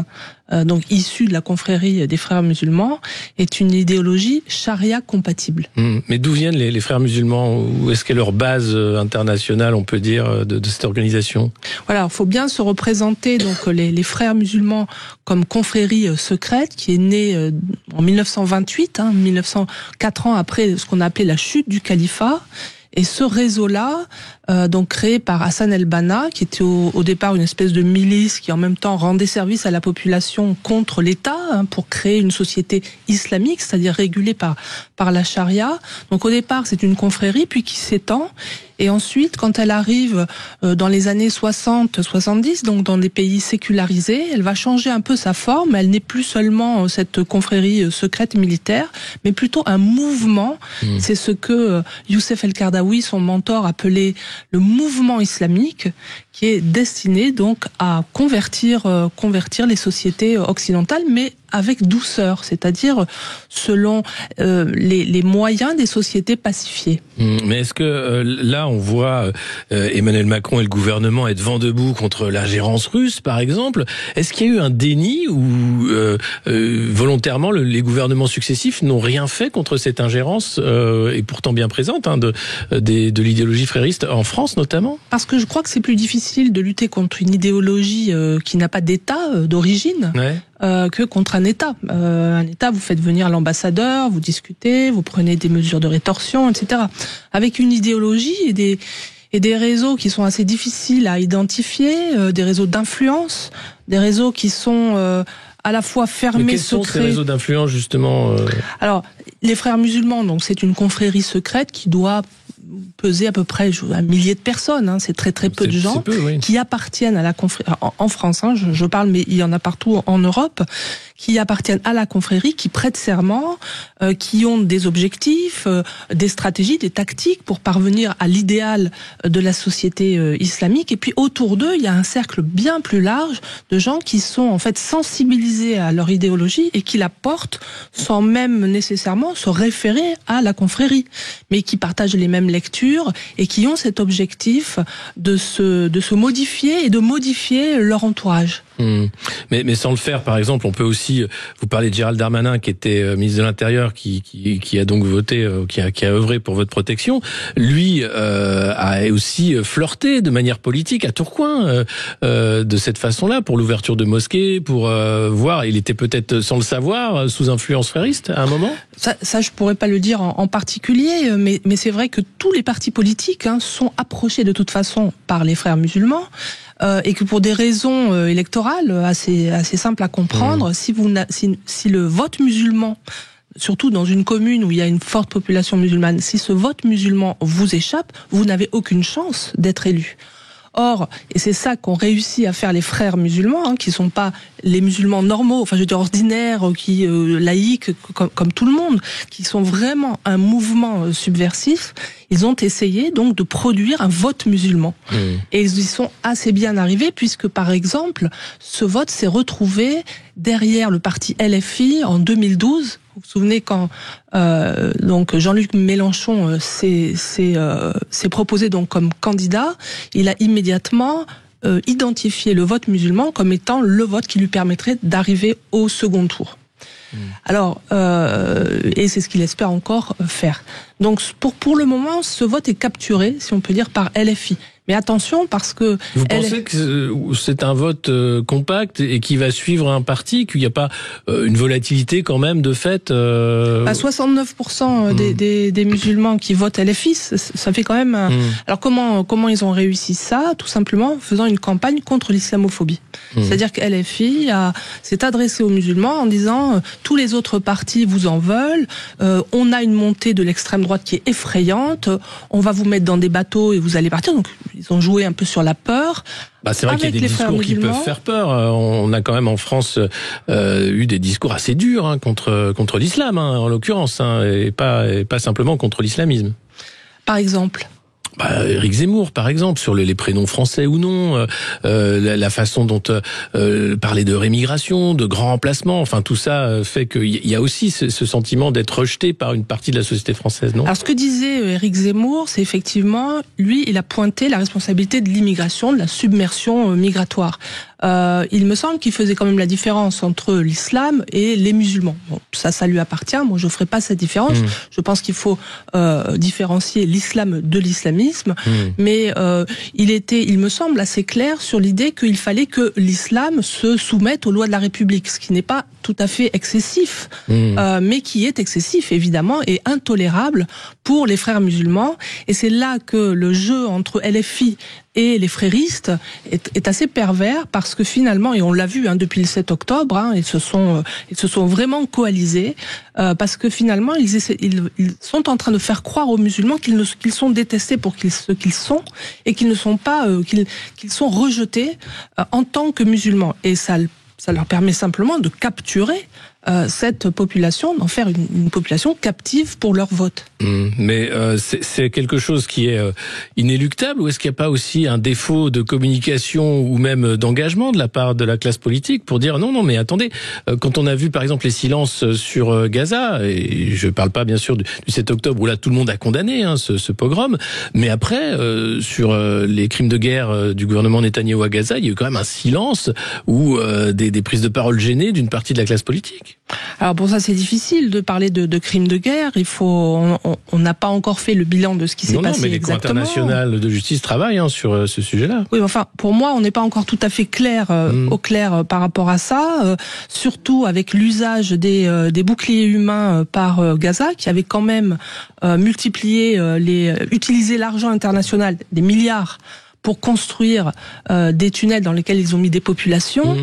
donc issus de la confrérie des frères musulmans, est une idéologie charia compatible. Mais d'où viennent les frères musulmans? Où est-ce qu'est leur base internationale, on peut dire, de cette organisation? Voilà, il faut bien se représenter donc les frères musulmans comme confrérie secrète qui est née en 1928, 4 ans après ce qu'on a appelé la chute du califat. Et ce réseau-là, donc créé par Hassan el-Banna, qui était au départ une espèce de milice qui en même temps rendait service à la population contre l'État, pour créer une société islamique, c'est-à-dire régulée par la charia. Donc au départ, c'est une confrérie, puis qui s'étend. Et ensuite, quand elle arrive dans les années 60-70, donc dans des pays sécularisés, elle va changer un peu sa forme. Elle n'est plus seulement cette confrérie secrète militaire, mais plutôt un mouvement. C'est ce que Youssef el-Qaradawi, son mentor, appelait le mouvement islamique, qui est destiné donc à convertir les sociétés occidentales, mais avec douceur, c'est-à-dire selon les moyens des sociétés pacifiées. Mais est-ce que là, on voit Emmanuel Macron et le gouvernement être vent debout contre l'ingérence russe, par exemple? Est-ce qu'il y a eu un déni où volontairement les gouvernements successifs n'ont rien fait contre cette ingérence et pourtant bien présente de l'idéologie frériste en France notamment? Parce que je crois que c'est plus difficile de lutter contre une idéologie qui n'a pas d'État d'origine. Que contre un État. Un État, vous faites venir l'ambassadeur, vous discutez, vous prenez des mesures de rétorsion, etc. Avec une idéologie et des réseaux qui sont assez difficiles à identifier, des réseaux d'influence, des réseaux qui sont à la fois fermés, quels sont ces réseaux d'influence justement Alors, les frères musulmans, donc c'est une confrérie secrète qui doit peser à peu près un millier de personnes, c'est très très peu de gens qui appartiennent à la confrérie, en France, je parle, mais il y en a partout en Europe, qui appartiennent à la confrérie, qui prêtent serment, qui ont des objectifs, des stratégies, des tactiques pour parvenir à l'idéal de la société islamique. Et puis autour d'eux, il y a un cercle bien plus large de gens qui sont en fait sensibilisés à leur idéologie et qui la portent sans même nécessairement se référer à la confrérie, mais qui partagent les mêmes lectures et qui ont cet objectif de se modifier et de modifier leur entourage. Mais sans le faire, par exemple, on peut aussi vous parler de Gérald Darmanin, qui était ministre de l'Intérieur, qui a donc voté, qui a œuvré pour votre protection. Lui a aussi flirté de manière politique à Tourcoing de cette façon-là, pour l'ouverture de mosquées, pour voir. Il était peut-être, sans le savoir, sous influence frériste à un moment. Ça, je pourrais pas le dire en particulier, mais c'est vrai que tous les partis politiques sont approchés de toute façon par les frères musulmans. Et que pour des raisons électorales assez simples à comprendre, si le vote musulman, surtout dans une commune où il y a une forte population musulmane, si ce vote musulman vous échappe, vous n'avez aucune chance d'être élu. Or, et c'est ça qu'ont réussi à faire les frères musulmans, qui sont pas les musulmans normaux, enfin je veux dire ordinaires, qui laïcs comme tout le monde, qui sont vraiment un mouvement subversif. Ils ont essayé donc de produire un vote musulman. Et ils y sont assez bien arrivés, puisque par exemple, ce vote s'est retrouvé derrière le parti LFI en 2012. Vous vous souvenez quand donc Jean-Luc Mélenchon s'est proposé donc comme candidat, il a immédiatement identifié le vote musulman comme étant le vote qui lui permettrait d'arriver au second tour. Alors, et c'est ce qu'il espère encore faire. Donc, pour le moment, ce vote est capturé, si on peut dire, par LFI. Mais attention, parce que... Vous pensez que c'est un vote compact et qui va suivre un parti, qu'il n'y a pas une volatilité quand même de fait 69% des musulmans qui votent LFI, ça fait quand même... Alors comment ils ont réussi ça? Tout simplement en faisant une campagne contre l'islamophobie. C'est-à-dire que LFI s'est adressé aux musulmans en disant tous les autres partis vous en veulent, on a une montée de l'extrême droite qui est effrayante, on va vous mettre dans des bateaux et vous allez partir. Donc ils ont joué un peu sur la peur. C'est vrai qu'il y a des discours qui peuvent faire peur. On a quand même en France eu des discours assez durs contre l'islam, en l'occurrence, et pas simplement contre l'islamisme. Par exemple Éric Zemmour, par exemple, sur les prénoms français ou non, la façon dont parler de rémigration, de grands remplacements, enfin tout ça fait qu'il y a aussi ce sentiment d'être rejeté par une partie de la société française, non? Alors ce que disait Éric Zemmour, c'est effectivement, lui, il a pointé la responsabilité de l'immigration, de la submersion migratoire. Il me semble qu'il faisait quand même la différence entre l'islam et les musulmans. Bon, ça lui appartient. Moi, je ferai pas cette différence. Je pense qu'il faut différencier l'islam de l'islamisme. Mais il me semble assez clair sur l'idée qu'il fallait que l'islam se soumette aux lois de la République, ce qui n'est pas tout à fait excessif, mais qui est excessif évidemment et intolérable pour les frères musulmans. Et c'est là que le jeu entre LFI et les fréristes est assez pervers, parce que finalement, et on l'a vu depuis le 7 octobre, ils se sont vraiment coalisés, parce que finalement ils sont en train de faire croire aux musulmans qu'ils sont détestés pour ce qu'ils sont, et qu'ils ne sont pas qu'ils sont rejetés en tant que musulmans. Et ça leur permet simplement de capturer cette population, d'en faire une population captive pour leur vote. Mais c'est quelque chose qui est inéluctable, ou est-ce qu'il n'y a pas aussi un défaut de communication ou même d'engagement de la part de la classe politique pour dire non mais attendez, quand on a vu par exemple les silences sur Gaza, et je parle pas bien sûr du 7 octobre où là tout le monde a condamné ce pogrom, mais après sur les crimes de guerre du gouvernement Netanyahou à Gaza, il y a eu quand même un silence ou des prises de parole gênées d'une partie de la classe politique. Alors pour ça c'est difficile de parler de crimes de guerre. On n'a pas encore fait le bilan de ce qui s'est passé mais exactement. Les cours internationaux de justice travaillent sur ce sujet-là. Oui, enfin pour moi on n'est pas encore tout à fait clair au clair par rapport à ça, surtout avec l'usage des boucliers humains par Gaza, qui avait quand même utilisé l'argent international, des milliards, pour construire des tunnels dans lesquels ils ont mis des populations.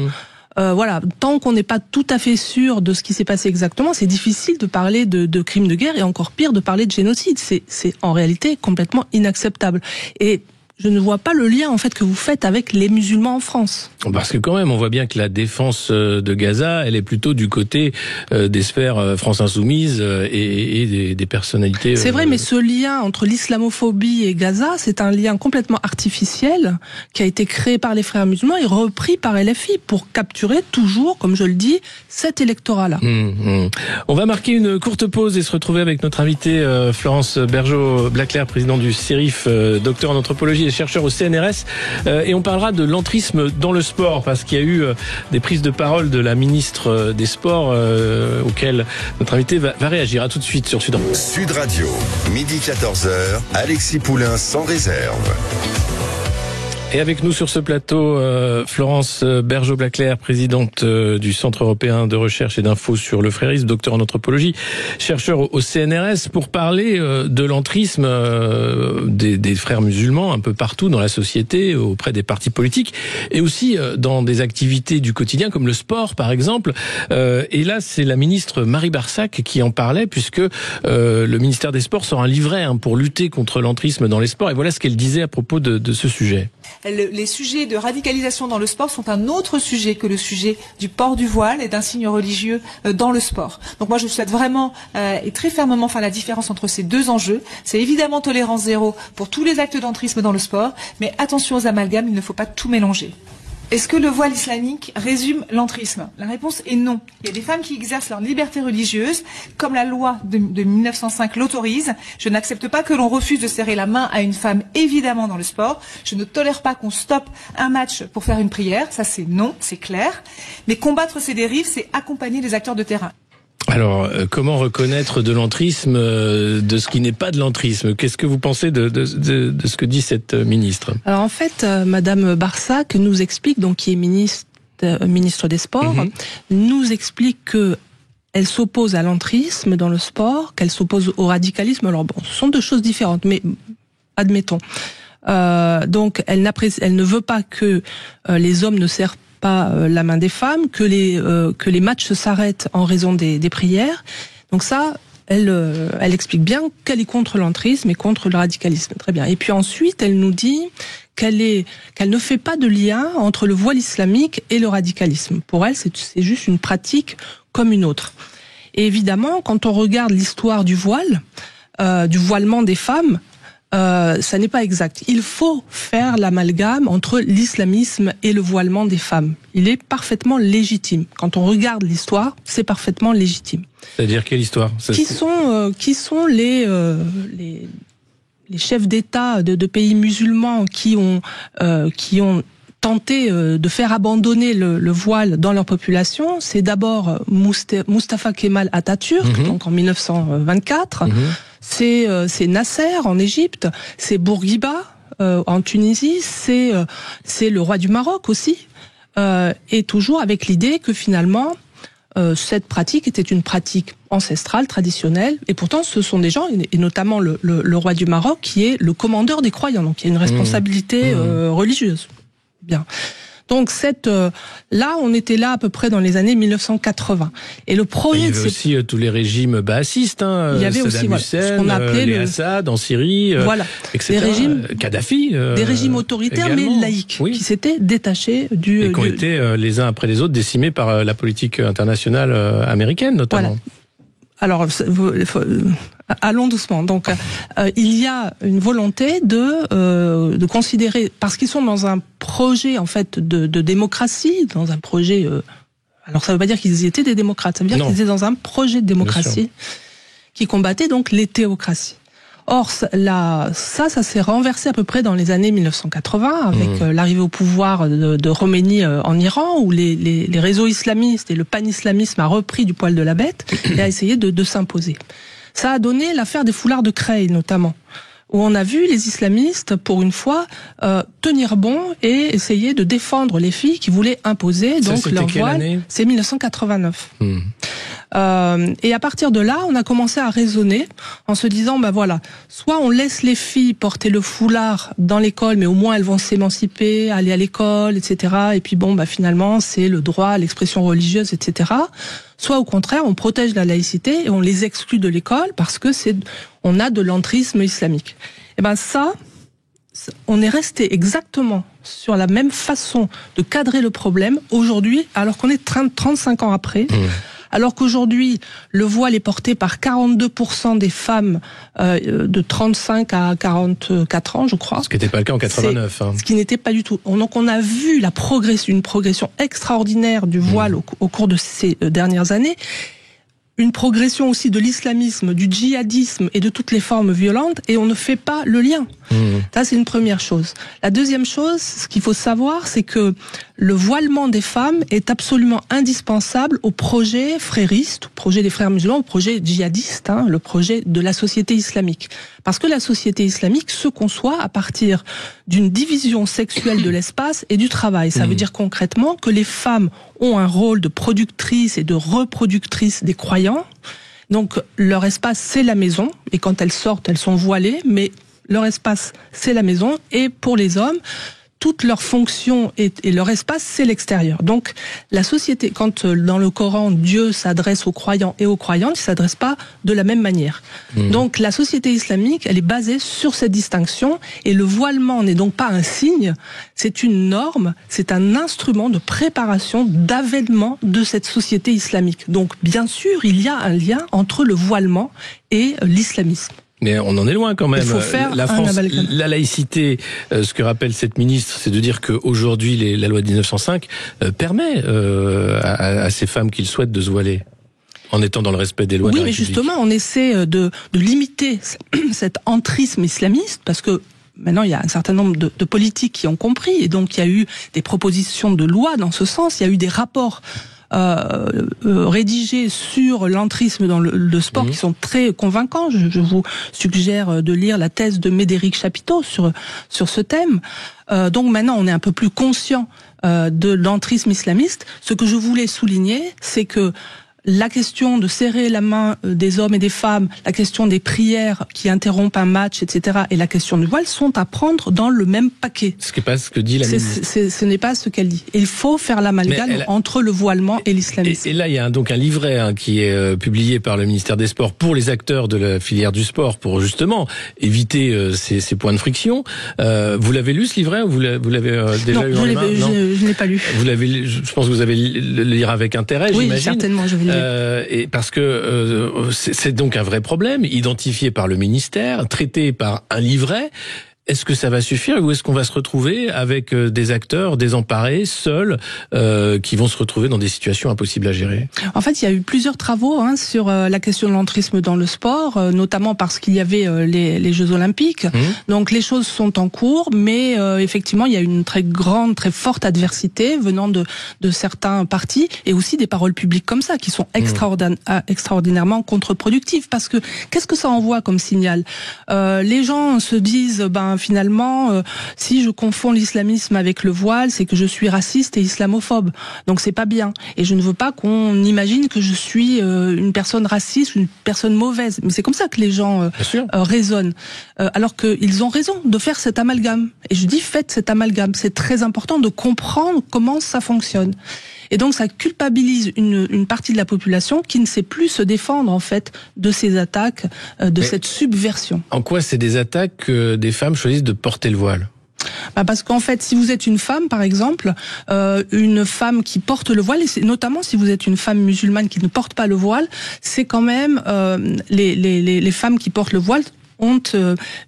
Voilà, tant qu'on n'est pas tout à fait sûr de ce qui s'est passé exactement, c'est difficile de parler de crimes de guerre, et encore pire de parler de génocide. C'est en réalité complètement inacceptable. Et je ne vois pas le lien en fait que vous faites avec les musulmans en France. Parce que quand même, on voit bien que la défense de Gaza, elle est plutôt du côté des sphères France Insoumise et des personnalités. C'est vrai, mais ce lien entre l'islamophobie et Gaza, c'est un lien complètement artificiel qui a été créé par les frères musulmans et repris par LFI pour capturer toujours, comme je le dis, cet électorat-là. On va marquer une courte pause et se retrouver avec notre invitée Florence Bergeau-Blaclair, présidente du CERIF, docteur en anthropologie et chercheur au CNRS, et on parlera de l'entrisme dans le sport, parce qu'il y a eu des prises de parole de la ministre des Sports auxquelles notre invité va réagir. À tout de suite sur Sud Radio. Sud Radio, midi 14h, Alexis Poulain sans réserve. Et avec nous sur ce plateau, Florence Bergeau-Blaclair, présidente du Centre européen de recherche et d'infos sur le frérisme, docteur en anthropologie, chercheur au CNRS, pour parler de l'entrisme des frères musulmans un peu partout dans la société, auprès des partis politiques, et aussi dans des activités du quotidien comme le sport par exemple. Et là, c'est la ministre Marie Barsac qui en parlait, puisque le ministère des Sports sort un livret pour lutter contre l'entrisme dans les sports. Et voilà ce qu'elle disait à propos de ce sujet. Les sujets de radicalisation dans le sport sont un autre sujet que le sujet du port du voile et d'un signe religieux dans le sport. Donc moi je souhaite vraiment et très fermement faire la différence entre ces deux enjeux. C'est évidemment tolérance zéro pour tous les actes d'entrisme dans le sport, mais attention aux amalgames, il ne faut pas tout mélanger. Est-ce que le voile islamique résume l'entrisme? La réponse est non. Il y a des femmes qui exercent leur liberté religieuse, comme la loi de 1905 l'autorise. Je n'accepte pas que l'on refuse de serrer la main à une femme, évidemment, dans le sport. Je ne tolère pas qu'on stoppe un match pour faire une prière. Ça, c'est non, c'est clair. Mais combattre ces dérives, c'est accompagner les acteurs de terrain. Alors, comment reconnaître de l'entrisme de ce qui n'est pas de l'entrisme? Qu'est-ce que vous pensez de ce que dit cette ministre? Alors en fait, Madame Barsac nous explique, donc qui est ministre des Sports, nous explique que elle s'oppose à l'entrisme dans le sport, qu'elle s'oppose au radicalisme. Alors bon, ce sont deux choses différentes, mais admettons. Donc elle ne veut pas que les hommes ne servent pas la main des femmes, que les matchs s'arrêtent en raison des prières. Donc ça, elle explique bien qu'elle est contre l'entrisme et contre le radicalisme. Très bien. Et puis ensuite, elle nous dit qu'elle ne fait pas de lien entre le voile islamique et le radicalisme. Pour elle, c'est juste une pratique comme une autre. Et évidemment, quand on regarde l'histoire du voile, du voilement des femmes, ça n'est pas exact. Il faut faire l'amalgame entre l'islamisme et le voilement des femmes. Il est parfaitement légitime. Quand on regarde l'histoire, c'est parfaitement légitime. C'est-à-dire quelle histoire? Qui sont les chefs d'État de pays musulmans qui ont tenté de faire abandonner le voile dans leur population? C'est d'abord Mustafa Kemal Atatürk, donc en 1924. C'est Nasser en Égypte, c'est Bourguiba en Tunisie, c'est le roi du Maroc aussi, et toujours avec l'idée que finalement cette pratique était une pratique ancestrale, traditionnelle, et pourtant ce sont des gens, et notamment le roi du Maroc, qui est le commandeur des croyants, donc il y a une responsabilité religieuse. Bien. Donc là, on était là à peu près dans les années 1980. Et le projet, il y avait aussi tous les régimes baassistes, il y avait Saddam aussi Hussein, ce qu'on appelait Assad en Syrie, etc. Des régimes, Kadhafi, des régimes autoritaires également, mais laïques, qui s'étaient détachés et qui ont été les uns après les autres décimés par la politique internationale américaine, notamment. Voilà. Alors, allons doucement. Donc, il y a une volonté de considérer, parce qu'ils sont dans un projet en fait de démocratie, dans un projet. Alors, ça ne veut pas dire qu'ils étaient des démocrates, ça veut dire qu'ils étaient dans un projet de démocratie qui combattait donc les théocraties. Or, ça s'est renversé à peu près dans les années 1980 avec l'arrivée au pouvoir de Khomeini en Iran, où les réseaux islamistes et le pan-islamisme a repris du poil de la bête et a essayé de s'imposer. Ça a donné l'affaire des foulards de Creil, notamment, où on a vu les islamistes, pour une fois, tenir bon et essayer de défendre les filles qui voulaient imposer donc leur voile. C'est 1989. Et à partir de là, on a commencé à raisonner en se disant, voilà, soit on laisse les filles porter le foulard dans l'école, mais au moins elles vont s'émanciper, aller à l'école, etc. Et puis finalement, c'est le droit à l'expression religieuse, etc. Soit au contraire, on protège la laïcité et on les exclut de l'école parce que on a de l'entrisme islamique. Et ça, on est resté exactement sur la même façon de cadrer le problème aujourd'hui, alors qu'on est 35 ans après. Alors qu'aujourd'hui, le voile est porté par 42% des femmes de 35 à 44 ans, je crois. Ce qui n'était pas le cas en 89. Ce qui n'était pas du tout. Donc on a vu une progression extraordinaire du voile au cours de ces dernières années. Une progression aussi de l'islamisme, du djihadisme et de toutes les formes violentes, et on ne fait pas le lien. Ça, c'est une première chose. La deuxième chose, ce qu'il faut savoir, c'est que le voilement des femmes est absolument indispensable au projet frériste, au projet des frères musulmans, au projet djihadiste, le projet de la société islamique. Parce que la société islamique se conçoit à partir d'une division sexuelle de l'espace et du travail. Ça veut dire concrètement que les femmes ont un rôle de productrice et de reproductrice des croyants. Donc leur espace, c'est la maison, et quand elles sortent, elles sont voilées, mais leur espace, c'est la maison, et pour les hommes, toute leur fonction et leur espace, c'est l'extérieur. Donc, la société, quand dans le Coran, Dieu s'adresse aux croyants et aux croyantes, il ne s'adresse pas de la même manière. Donc, la société islamique, elle est basée sur cette distinction, et le voilement n'est donc pas un signe, c'est une norme, c'est un instrument de préparation, d'avènement de cette société islamique. Donc, bien sûr, il y a un lien entre le voilement et l'islamisme. Mais on en est loin quand même. Il faut faire la France, la laïcité, ce que rappelle cette ministre, c'est de dire qu'aujourd'hui, la loi de 1905 permet à ces femmes qui le souhaitent de se voiler, en étant dans le respect des lois de la République. Oui, mais justement, on essaie de limiter cet entrisme islamiste, parce que maintenant, il y a un certain nombre de politiques qui ont compris, et donc il y a eu des propositions de loi dans ce sens, il y a eu des rapports rédigés sur l'entrisme dans le sport qui sont très convaincants. Je vous suggère de lire la thèse de Médéric Chapiteau sur ce thème. Donc maintenant, on est un peu plus conscient de l'entrisme islamiste. Ce que je voulais souligner, c'est que la question de serrer la main des hommes et des femmes, la question des prières qui interrompent un match, etc., et la question du voile sont à prendre dans le même paquet. Ce n'est pas ce que dit la ministre. Ce n'est pas ce qu'elle dit. Il faut faire l'amalgame entre le voilement et l'islamisme. Et là, il y a donc un livret qui est publié par le ministère des Sports pour les acteurs de la filière du sport, pour justement éviter ces points de friction. Vous l'avez lu, ce livret, ou vous l'avez déjà eu en main? Non, je n'ai pas lu. Je pense que vous avez le lire avec intérêt, oui, j'imagine. Certainement, je vais le lire. Et parce que c'est donc un vrai problème, identifié par le ministère, traité par un livret. Est-ce que ça va suffire ou est-ce qu'on va se retrouver avec des acteurs désemparés, seuls, qui vont se retrouver dans des situations impossibles à gérer? En fait, il y a eu plusieurs travaux sur la question de l'entrisme dans le sport, notamment parce qu'il y avait les Jeux Olympiques. Donc les choses sont en cours, mais effectivement, il y a une très grande, très forte adversité venant de certains partis et aussi des paroles publiques comme ça, qui sont extraordinairement contre-productives. Parce que qu'est-ce que ça envoie comme signal? Les gens se disent, finalement, si je confonds l'islamisme avec le voile, c'est que je suis raciste et islamophobe. Donc c'est pas bien. Et je ne veux pas qu'on imagine que je suis une personne raciste, une personne mauvaise. Mais c'est comme ça que les gens raisonnent. Alors qu'ils ont raison de faire cet amalgame. Et je dis faites cet amalgame. C'est très important de comprendre comment ça fonctionne. Et donc ça culpabilise une partie de la population qui ne sait plus se défendre en fait de ces attaques, cette subversion. En quoi c'est des attaques que des femmes choisissent de porter le voile? Parce qu'en fait, si vous êtes une femme, par exemple, une femme qui porte le voile, et notamment si vous êtes une femme musulmane qui ne porte pas le voile, c'est quand même les femmes qui portent le voile ont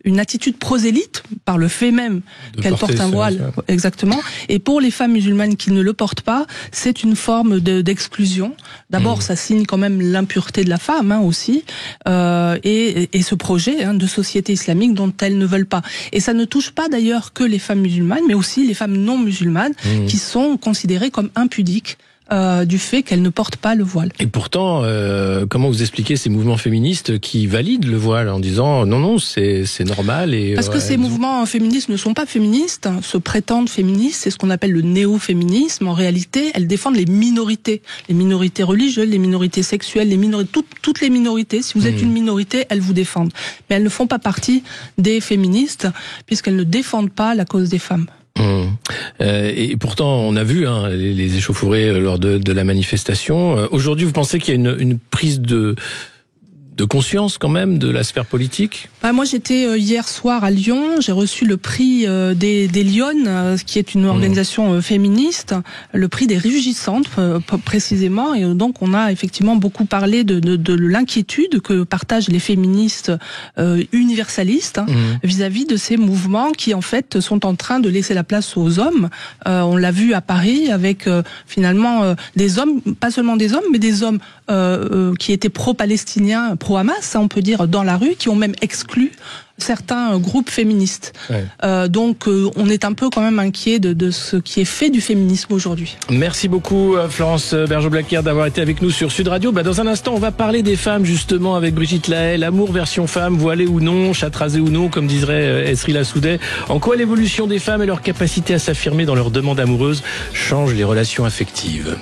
une attitude prosélyte par le fait même qu'elles portent un voile, exactement. Et pour les femmes musulmanes qui ne le portent pas, c'est une forme d'exclusion. D'abord, ça signe quand même l'impureté de la femme aussi, et ce projet de société islamique dont elles ne veulent pas. Et ça ne touche pas d'ailleurs que les femmes musulmanes, mais aussi les femmes non musulmanes qui sont considérées comme impudiques. Du fait qu'elle ne porte pas le voile. Et pourtant, comment vous expliquez ces mouvements féministes qui valident le voile en disant non, c'est normal et parce que ces mouvements féministes ne sont pas féministes, se prétendent féministes, c'est ce qu'on appelle le néo-féminisme. En réalité, elles défendent les minorités religieuses, les minorités sexuelles, toutes les minorités. Si vous êtes une minorité, elles vous défendent. Mais elles ne font pas partie des féministes puisqu'elles ne défendent pas la cause des femmes. Et pourtant, on a vu les échauffourées lors de la manifestation. Aujourd'hui, vous pensez qu'il y a une prise de conscience quand même de la sphère politique? Moi, j'étais hier soir à Lyon. J'ai reçu le prix des Lyonnes, qui est une organisation féministe, le prix des Rugissantes précisément. Et donc, on a effectivement beaucoup parlé de l'inquiétude que partagent les féministes universalistes vis-à-vis de ces mouvements qui en fait sont en train de laisser la place aux hommes. On l'a vu à Paris avec finalement des hommes, pas seulement des hommes, mais des hommes qui étaient pro-palestiniens, pro-Hamas, on peut dire, dans la rue, qui ont même exclu certains groupes féministes. Donc on est un peu quand même inquiet de ce qui est fait du féminisme aujourd'hui. Merci beaucoup Florence Bergeau-Blaquière d'avoir été avec nous sur Sud Radio. Dans un instant, on va parler des femmes justement avec Brigitte Lahaie, l'amour version femme, voilée ou non, chatte rasée ou non, comme dirait Esrila Soudet. En quoi l'évolution des femmes et leur capacité à s'affirmer dans leurs demandes amoureuses change les relations affectives?